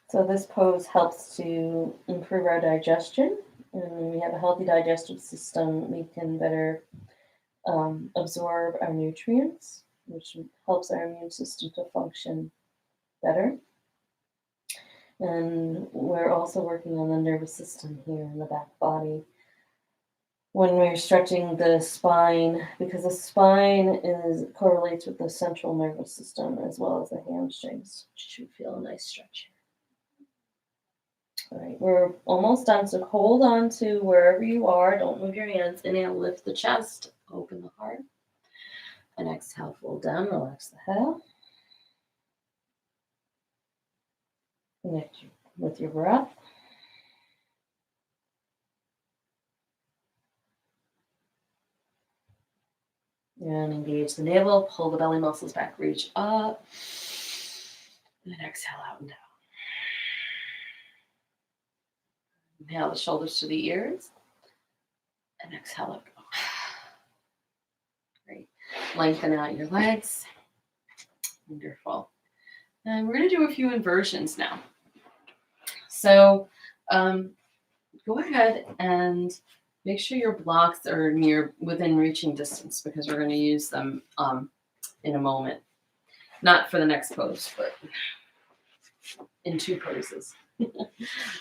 So this pose helps to improve our digestion. And when we have a healthy digestive system, we can better absorb our nutrients, which helps our immune system to function better. And we're also working on the nervous system here in the back body. When we're stretching the spine, because the spine correlates with the central nervous system as well as the hamstrings. Should feel a nice stretch here. All right, we're almost done, so hold on to wherever you are. Don't move your hands. Inhale, lift the chest, open the heart. And exhale, fold down, relax the head. Connect with your breath. And engage the navel, pull the belly muscles back, reach up. And then exhale out and down. Inhale the shoulders to the ears. And exhale, let go. Great. Lengthen out your legs. Wonderful. And we're going to do a few inversions now. So go ahead and make sure your blocks are within reaching distance, because we're going to use them in a moment. Not for the next pose, but in two poses.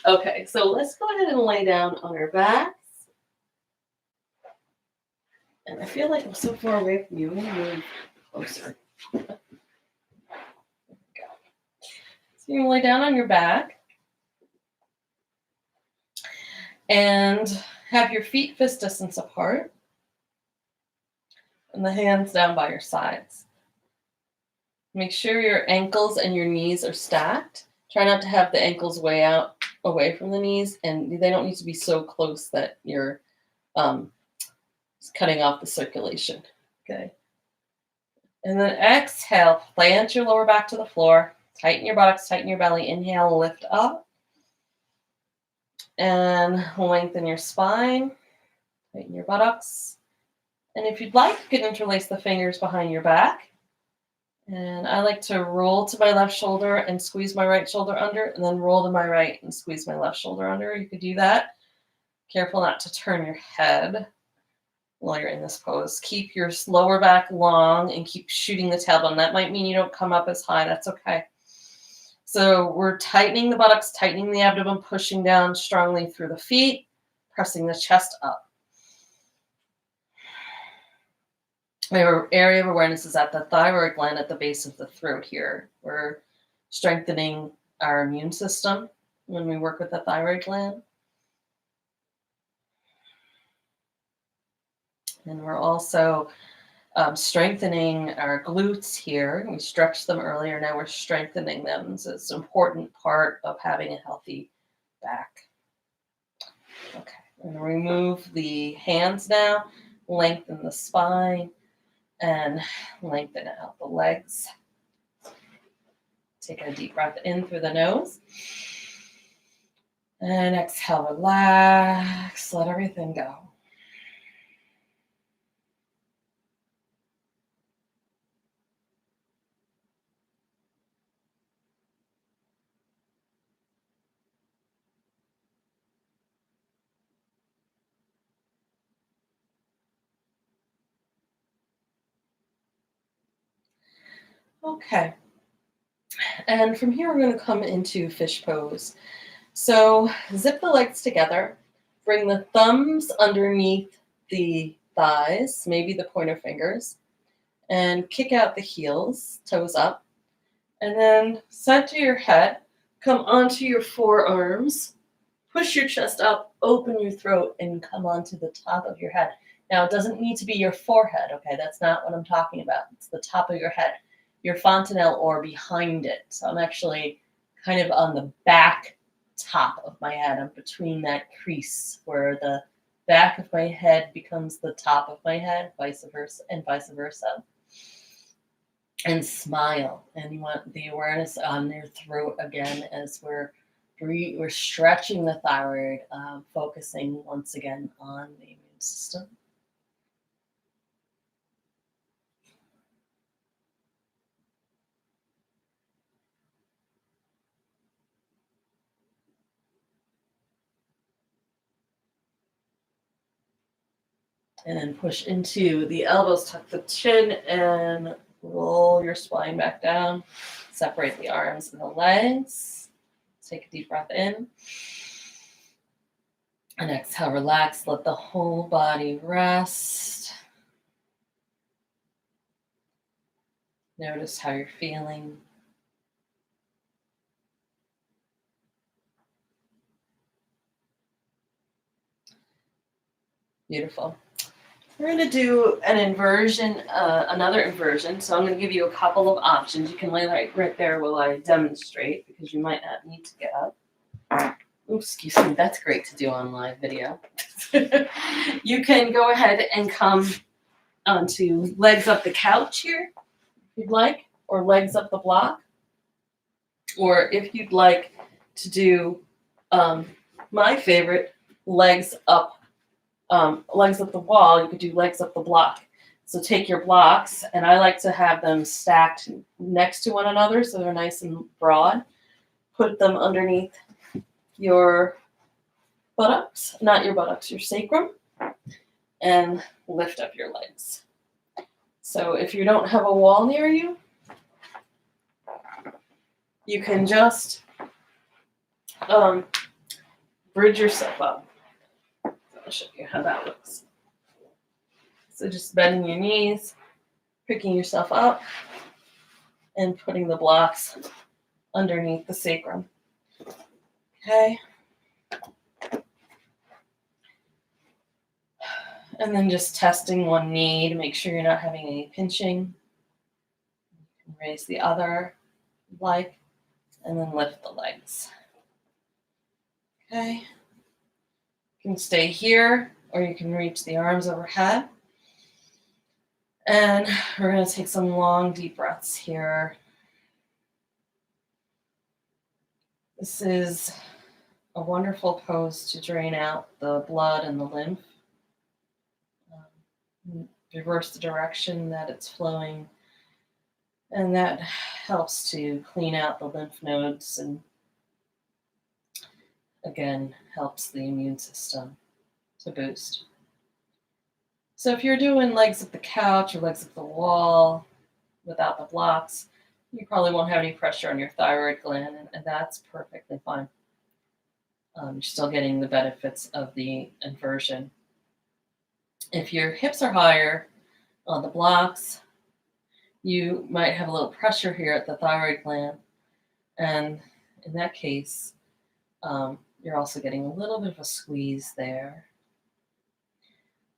Okay, so let's go ahead and lay down on our backs. And I feel like I'm so far away from you. I'm going to move closer. There we go. So you're going to lay down on your back. And have your feet fist distance apart. And the hands down by your sides. Make sure your ankles and your knees are stacked. Try not to have the ankles way out away from the knees, and they don't need to be so close that you're cutting off the circulation. Okay. And then exhale, plant your lower back to the floor. Tighten your buttocks, tighten your belly. Inhale, lift up. And lengthen your spine. Tighten your buttocks. And if you'd like, you can interlace the fingers behind your back. And I like to roll to my left shoulder and squeeze my right shoulder under, and then roll to my right and squeeze my left shoulder under. You could do that. Careful not to turn your head while you're in this pose. Keep your lower back long and keep shooting the tailbone. That might mean you don't come up as high. That's okay. So we're tightening the buttocks, tightening the abdomen, pushing down strongly through the feet, pressing the chest up. Our area of awareness is at the thyroid gland at the base of the throat here. We're strengthening our immune system when we work with the thyroid gland. And we're also strengthening our glutes here. We stretched them earlier. Now we're strengthening them. So it's an important part of having a healthy back. Okay, I'm going to remove the hands now, lengthen the spine, and lengthen out the legs. Take a deep breath in through the nose. And exhale, relax, let everything go. Okay. And from here, we're going to come into fish pose. So zip the legs together. Bring the thumbs underneath the thighs, maybe the pointer fingers, and kick out the heels, toes up. And then center your head, come onto your forearms, push your chest up, open your throat, and come onto the top of your head. Now, it doesn't need to be your forehead, okay? That's not what I'm talking about. It's the top of your head, your fontanelle or behind it. So I'm actually kind of on the back top of my head. I'm between that crease where the back of my head becomes the top of my head, vice versa, and vice versa. And smile. And you want the awareness on your throat again as we're stretching the thyroid, focusing once again on the immune system. And then push into the elbows, tuck the chin, and roll your spine back down. Separate the arms and the legs. Take a deep breath in. And exhale, relax. Let the whole body rest. Notice how you're feeling. Beautiful. We're going to do an inversion, another inversion. So I'm going to give you a couple of options. You can lay right there while I demonstrate because you might not need to get up. Oops, excuse me. That's great to do on live video. You can go ahead and come onto legs up the couch here, if you'd like, or legs up the block. Or if you'd like to do my favorite, legs up the wall, you could do legs up the block. So take your blocks, and I like to have them stacked next to one another so they're nice and broad. Put them underneath your buttocks, not your buttocks, your sacrum, and lift up your legs. So if you don't have a wall near you, you can just bridge yourself up. I'll show you how that looks. So just bending your knees, picking yourself up, and putting the blocks underneath the sacrum. Okay. And then just testing one knee to make sure you're not having any pinching. Raise the other leg, and then lift the legs. Okay. You can stay here, or you can reach the arms overhead. And we're going to take some long, deep breaths here. This is a wonderful pose to drain out the blood and the lymph. Reverse the direction that it's flowing. And that helps to clean out the lymph nodes and, again, helps the immune system to boost. So if you're doing legs up the couch or legs up the wall without the blocks, you probably won't have any pressure on your thyroid gland, and that's perfectly fine. You're still getting the benefits of the inversion. If your hips are higher on the blocks, you might have a little pressure here at the thyroid gland, and in that case, you're also getting a little bit of a squeeze there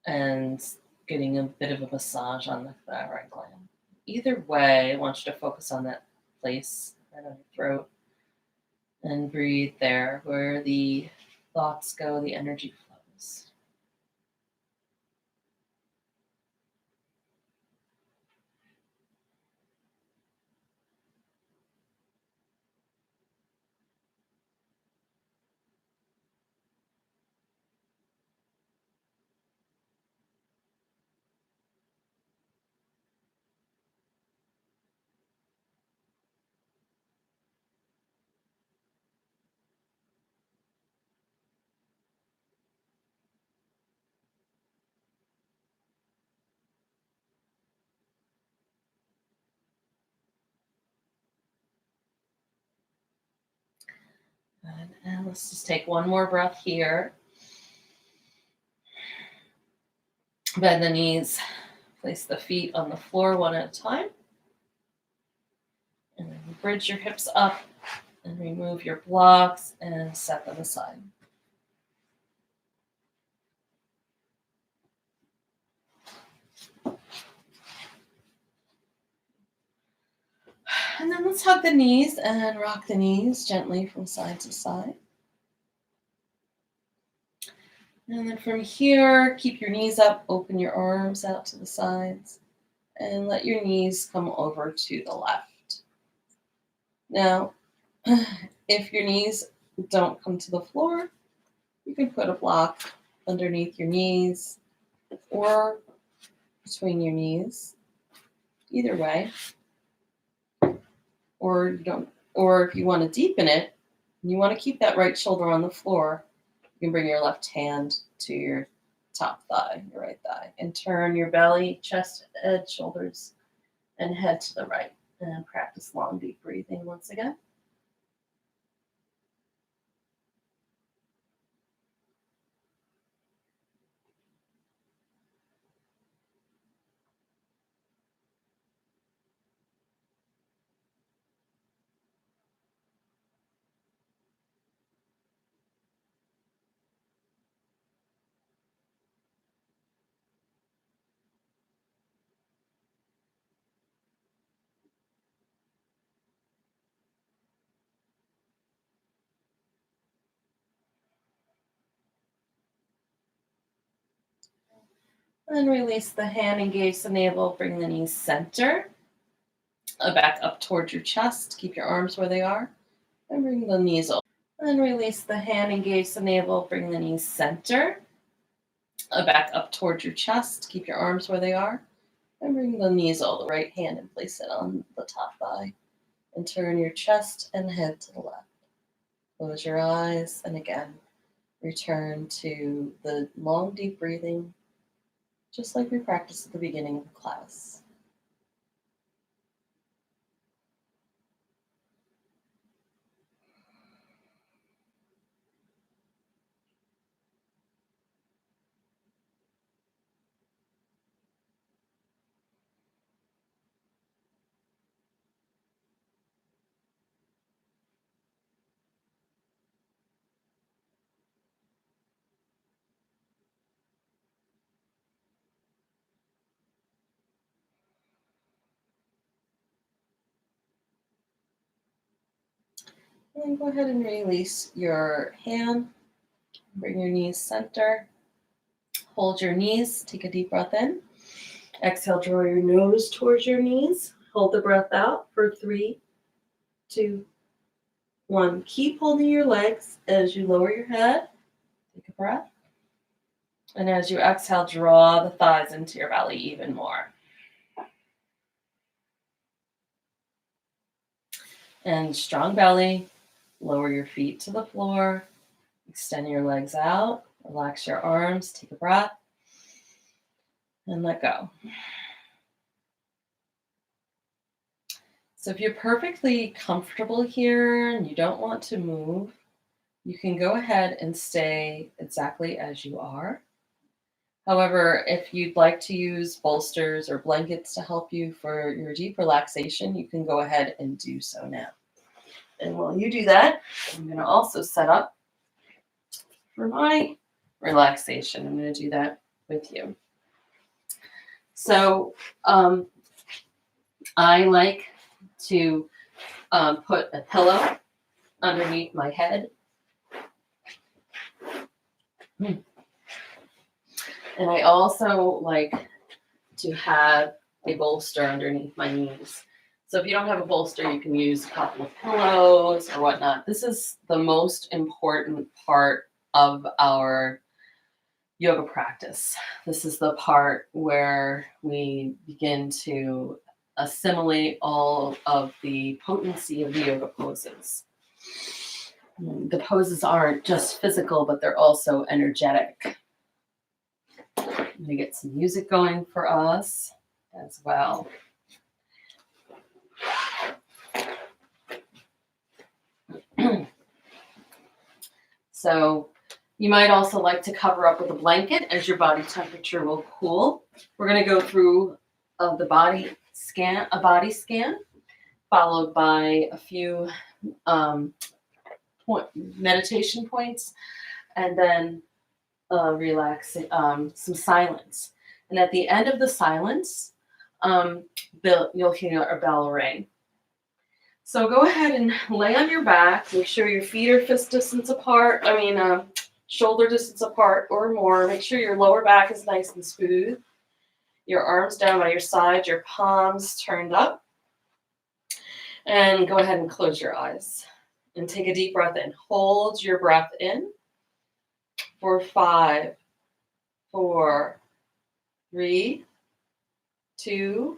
and getting a bit of a massage on the thyroid gland. Either way, I want you to focus on that place right on your throat and breathe there where the thoughts go, the energy flows. Good. And let's just take one more breath here. Bend the knees. Place the feet on the floor one at a time. And then bridge your hips up and remove your blocks and set them aside. And then let's hug the knees and rock the knees gently from side to side. And then from here, keep your knees up, open your arms out to the sides, and let your knees come over to the left. Now, if your knees don't come to the floor, you can put a block underneath your knees or between your knees. Either way. Or if you want to deepen it, and you want to keep that right shoulder on the floor, you can bring your left hand to your top thigh, your right thigh, and turn your belly, chest, head, shoulders, and head to the right. And practice long, deep breathing once again. And release the hand, engage the navel, bring the knees center. Back up towards your chest. Keep your arms where they are. And bring the knees over. And release the hand, engage the navel, bring the knees center. Back up towards your chest. Keep your arms where they are. And bring the knees all the right hand and place it on the top thigh. And turn your chest and head to the left. Close your eyes and again, return to the long, deep breathing, just like we practiced at the beginning of the class. And go ahead and release your hand. Bring your knees center. Hold your knees. Take a deep breath in. Exhale, draw your nose towards your knees. Hold the breath out for 3, 2, 1. Keep holding your legs as you lower your head. Take a breath. And as you exhale, draw the thighs into your belly even more. And strong belly. Lower your feet to the floor. Extend your legs out. Relax your arms. Take a breath. And let go. So if you're perfectly comfortable here and you don't want to move, you can go ahead and stay exactly as you are. However, if you'd like to use bolsters or blankets to help you for your deep relaxation, you can go ahead and do so now. And while you do that, I'm going to also set up for my relaxation. I'm going to do that with you. So I like to put a pillow underneath my head. And I also like to have a bolster underneath my knees. So if you don't have a bolster, you can use a couple of pillows or whatnot. This is the most important part of our yoga practice. This is the part where we begin to assimilate all of the potency of the yoga poses. The poses aren't just physical, but they're also energetic. I'm going to get some music going for us as well. So you might also like to cover up with a blanket as your body temperature will cool. We're going to go through a body scan, followed by a few meditation points, and then some silence. And at the end of the silence, you'll hear a bell ring. So go ahead and lay on your back. Make sure your feet are fist distance apart. Shoulder distance apart or more. Make sure your lower back is nice and smooth. Your arms down by your side, your palms turned up. And go ahead and close your eyes. And take a deep breath in. Hold your breath in for 5, 4, 3, 2,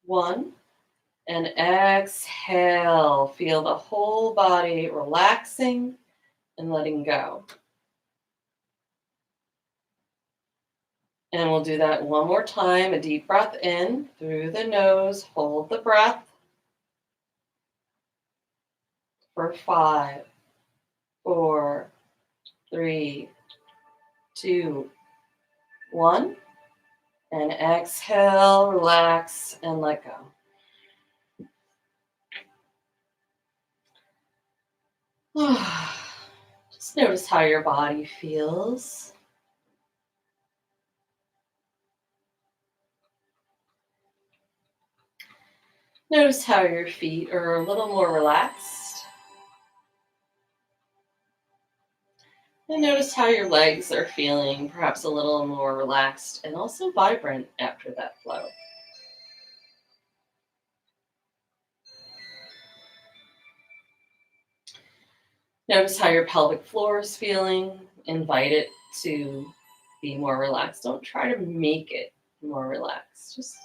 1. And exhale. Feel the whole body relaxing and letting go. And we'll do that one more time. A deep breath in through the nose. Hold the breath for 5, 4, 3, 2, 1. And exhale, relax, and let go. Just notice how your body feels. Notice how your feet are a little more relaxed. And notice how your legs are feeling, perhaps a little more relaxed and also vibrant after that flow. Notice how your pelvic floor is feeling. Invite it to be more relaxed. Don't try to make it more relaxed. Just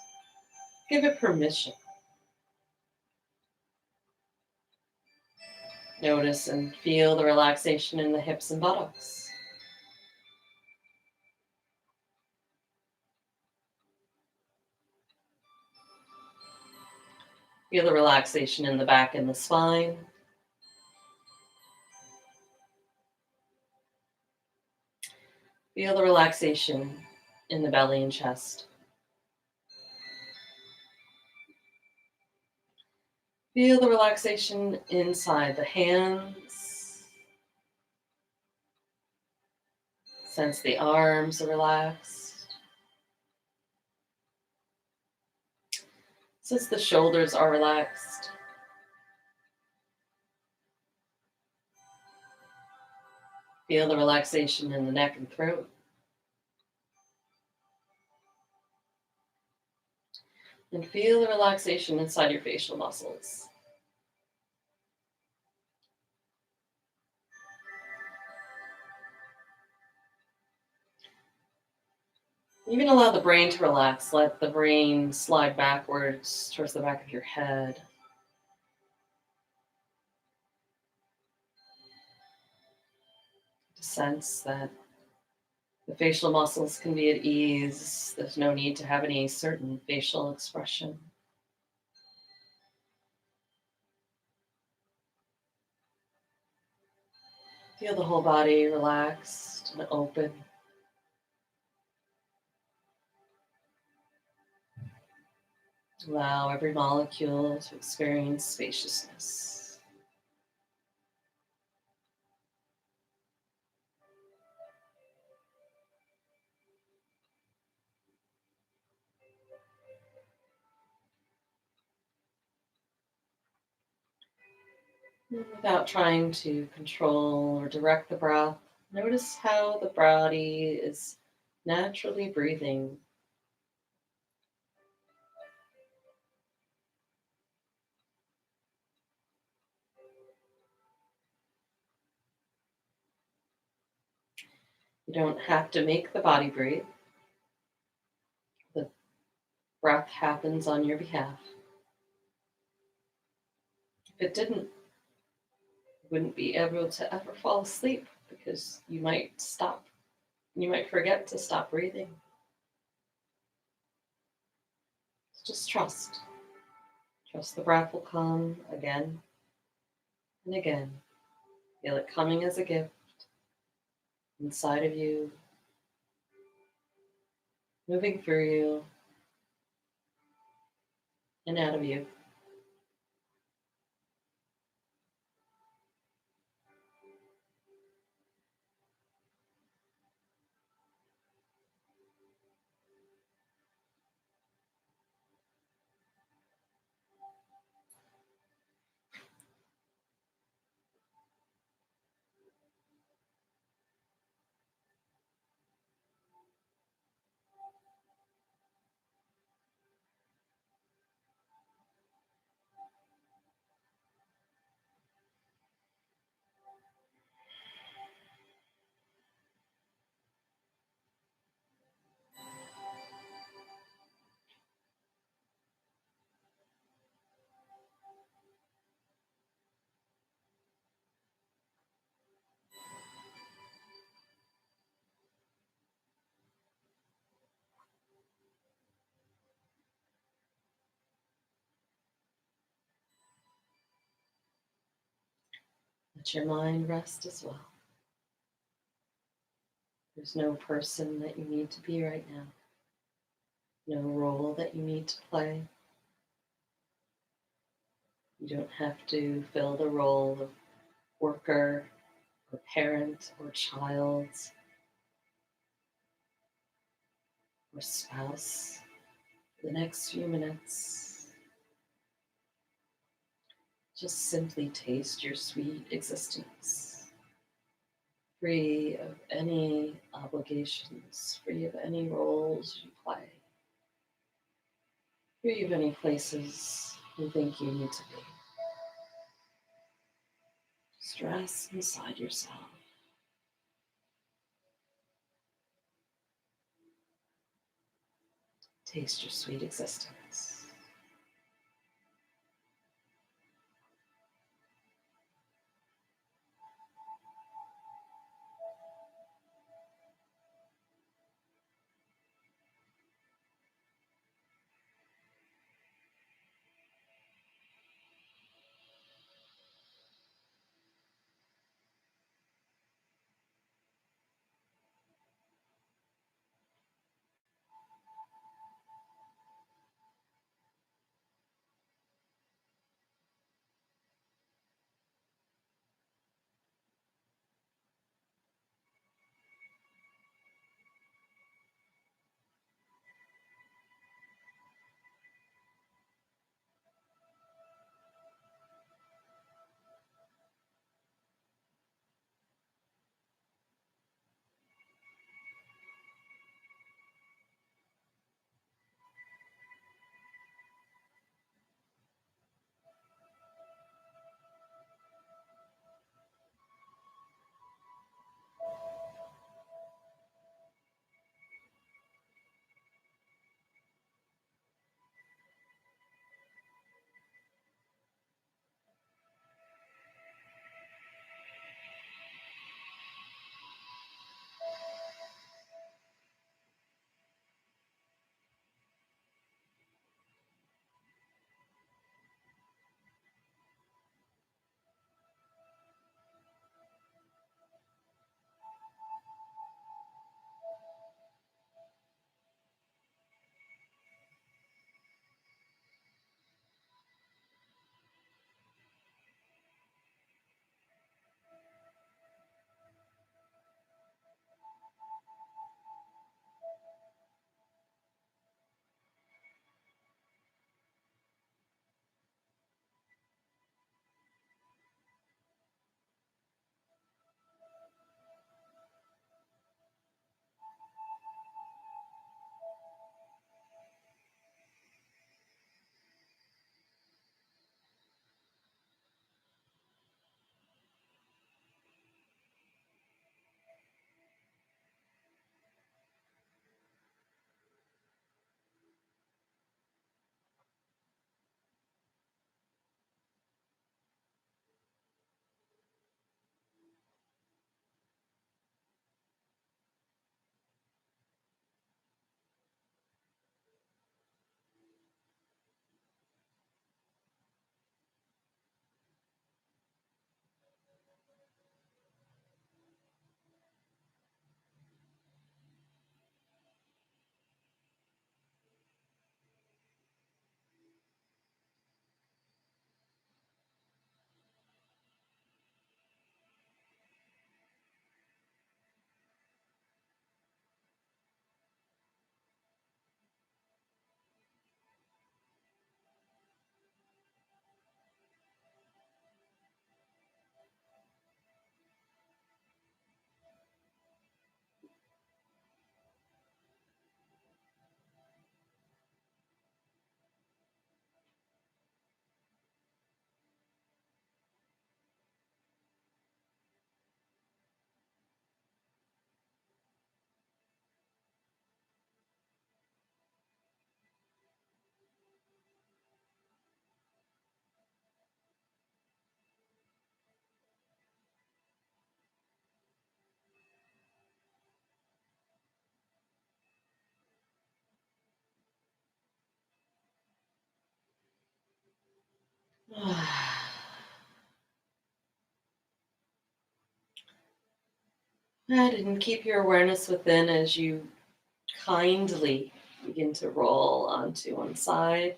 give it permission. Notice and feel the relaxation in the hips and buttocks. Feel the relaxation in the back and the spine. Feel the relaxation in the belly and chest. Feel the relaxation inside the hands. Sense the arms are relaxed. Sense the shoulders are relaxed. Feel the relaxation in the neck and throat. And feel the relaxation inside your facial muscles. You can allow the brain to relax. Let the brain slide backwards towards the back of your head. Sense that the facial muscles can be at ease. There's no need to have any certain facial expression. Feel the whole body relaxed and open. Allow every molecule to experience spaciousness. Without trying to control or direct the breath, notice how the body is naturally breathing. You don't have to make the body breathe. The breath happens on your behalf. If it didn't, you wouldn't be able to ever fall asleep because you might stop. You might forget to stop breathing. Just trust. Trust the breath will come again and again. Feel it coming as a gift inside of you, moving through you and out of you. Let your mind rest as well. There's no person that you need to be right now, no role that you need to play. You don't have to fill the role of worker or parent or child or spouse for the next few minutes. Just simply taste your sweet existence, free of any obligations, free of any roles you play, free of any places you think you need to be. Just rest inside yourself. Taste your sweet existence. And keep your awareness within as you kindly begin to roll onto one side.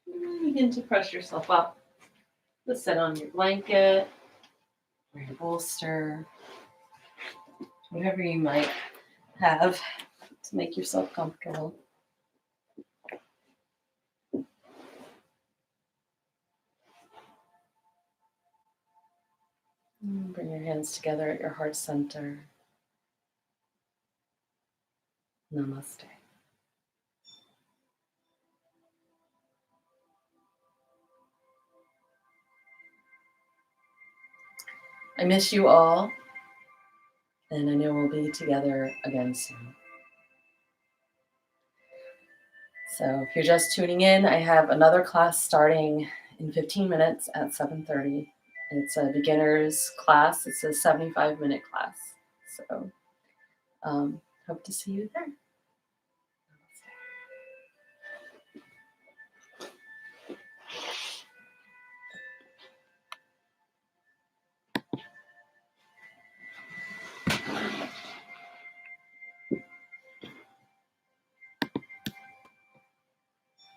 And begin to press yourself up. Let's sit on your blanket or your bolster, whatever you might have to make yourself comfortable. And bring your hands together at your heart center. Namaste. I miss you all, and I know we'll be together again soon. So if you're just tuning in, I have another class starting in 15 minutes at 7:30. It's a beginner's class. It's a 75-minute class. So hope to see you there.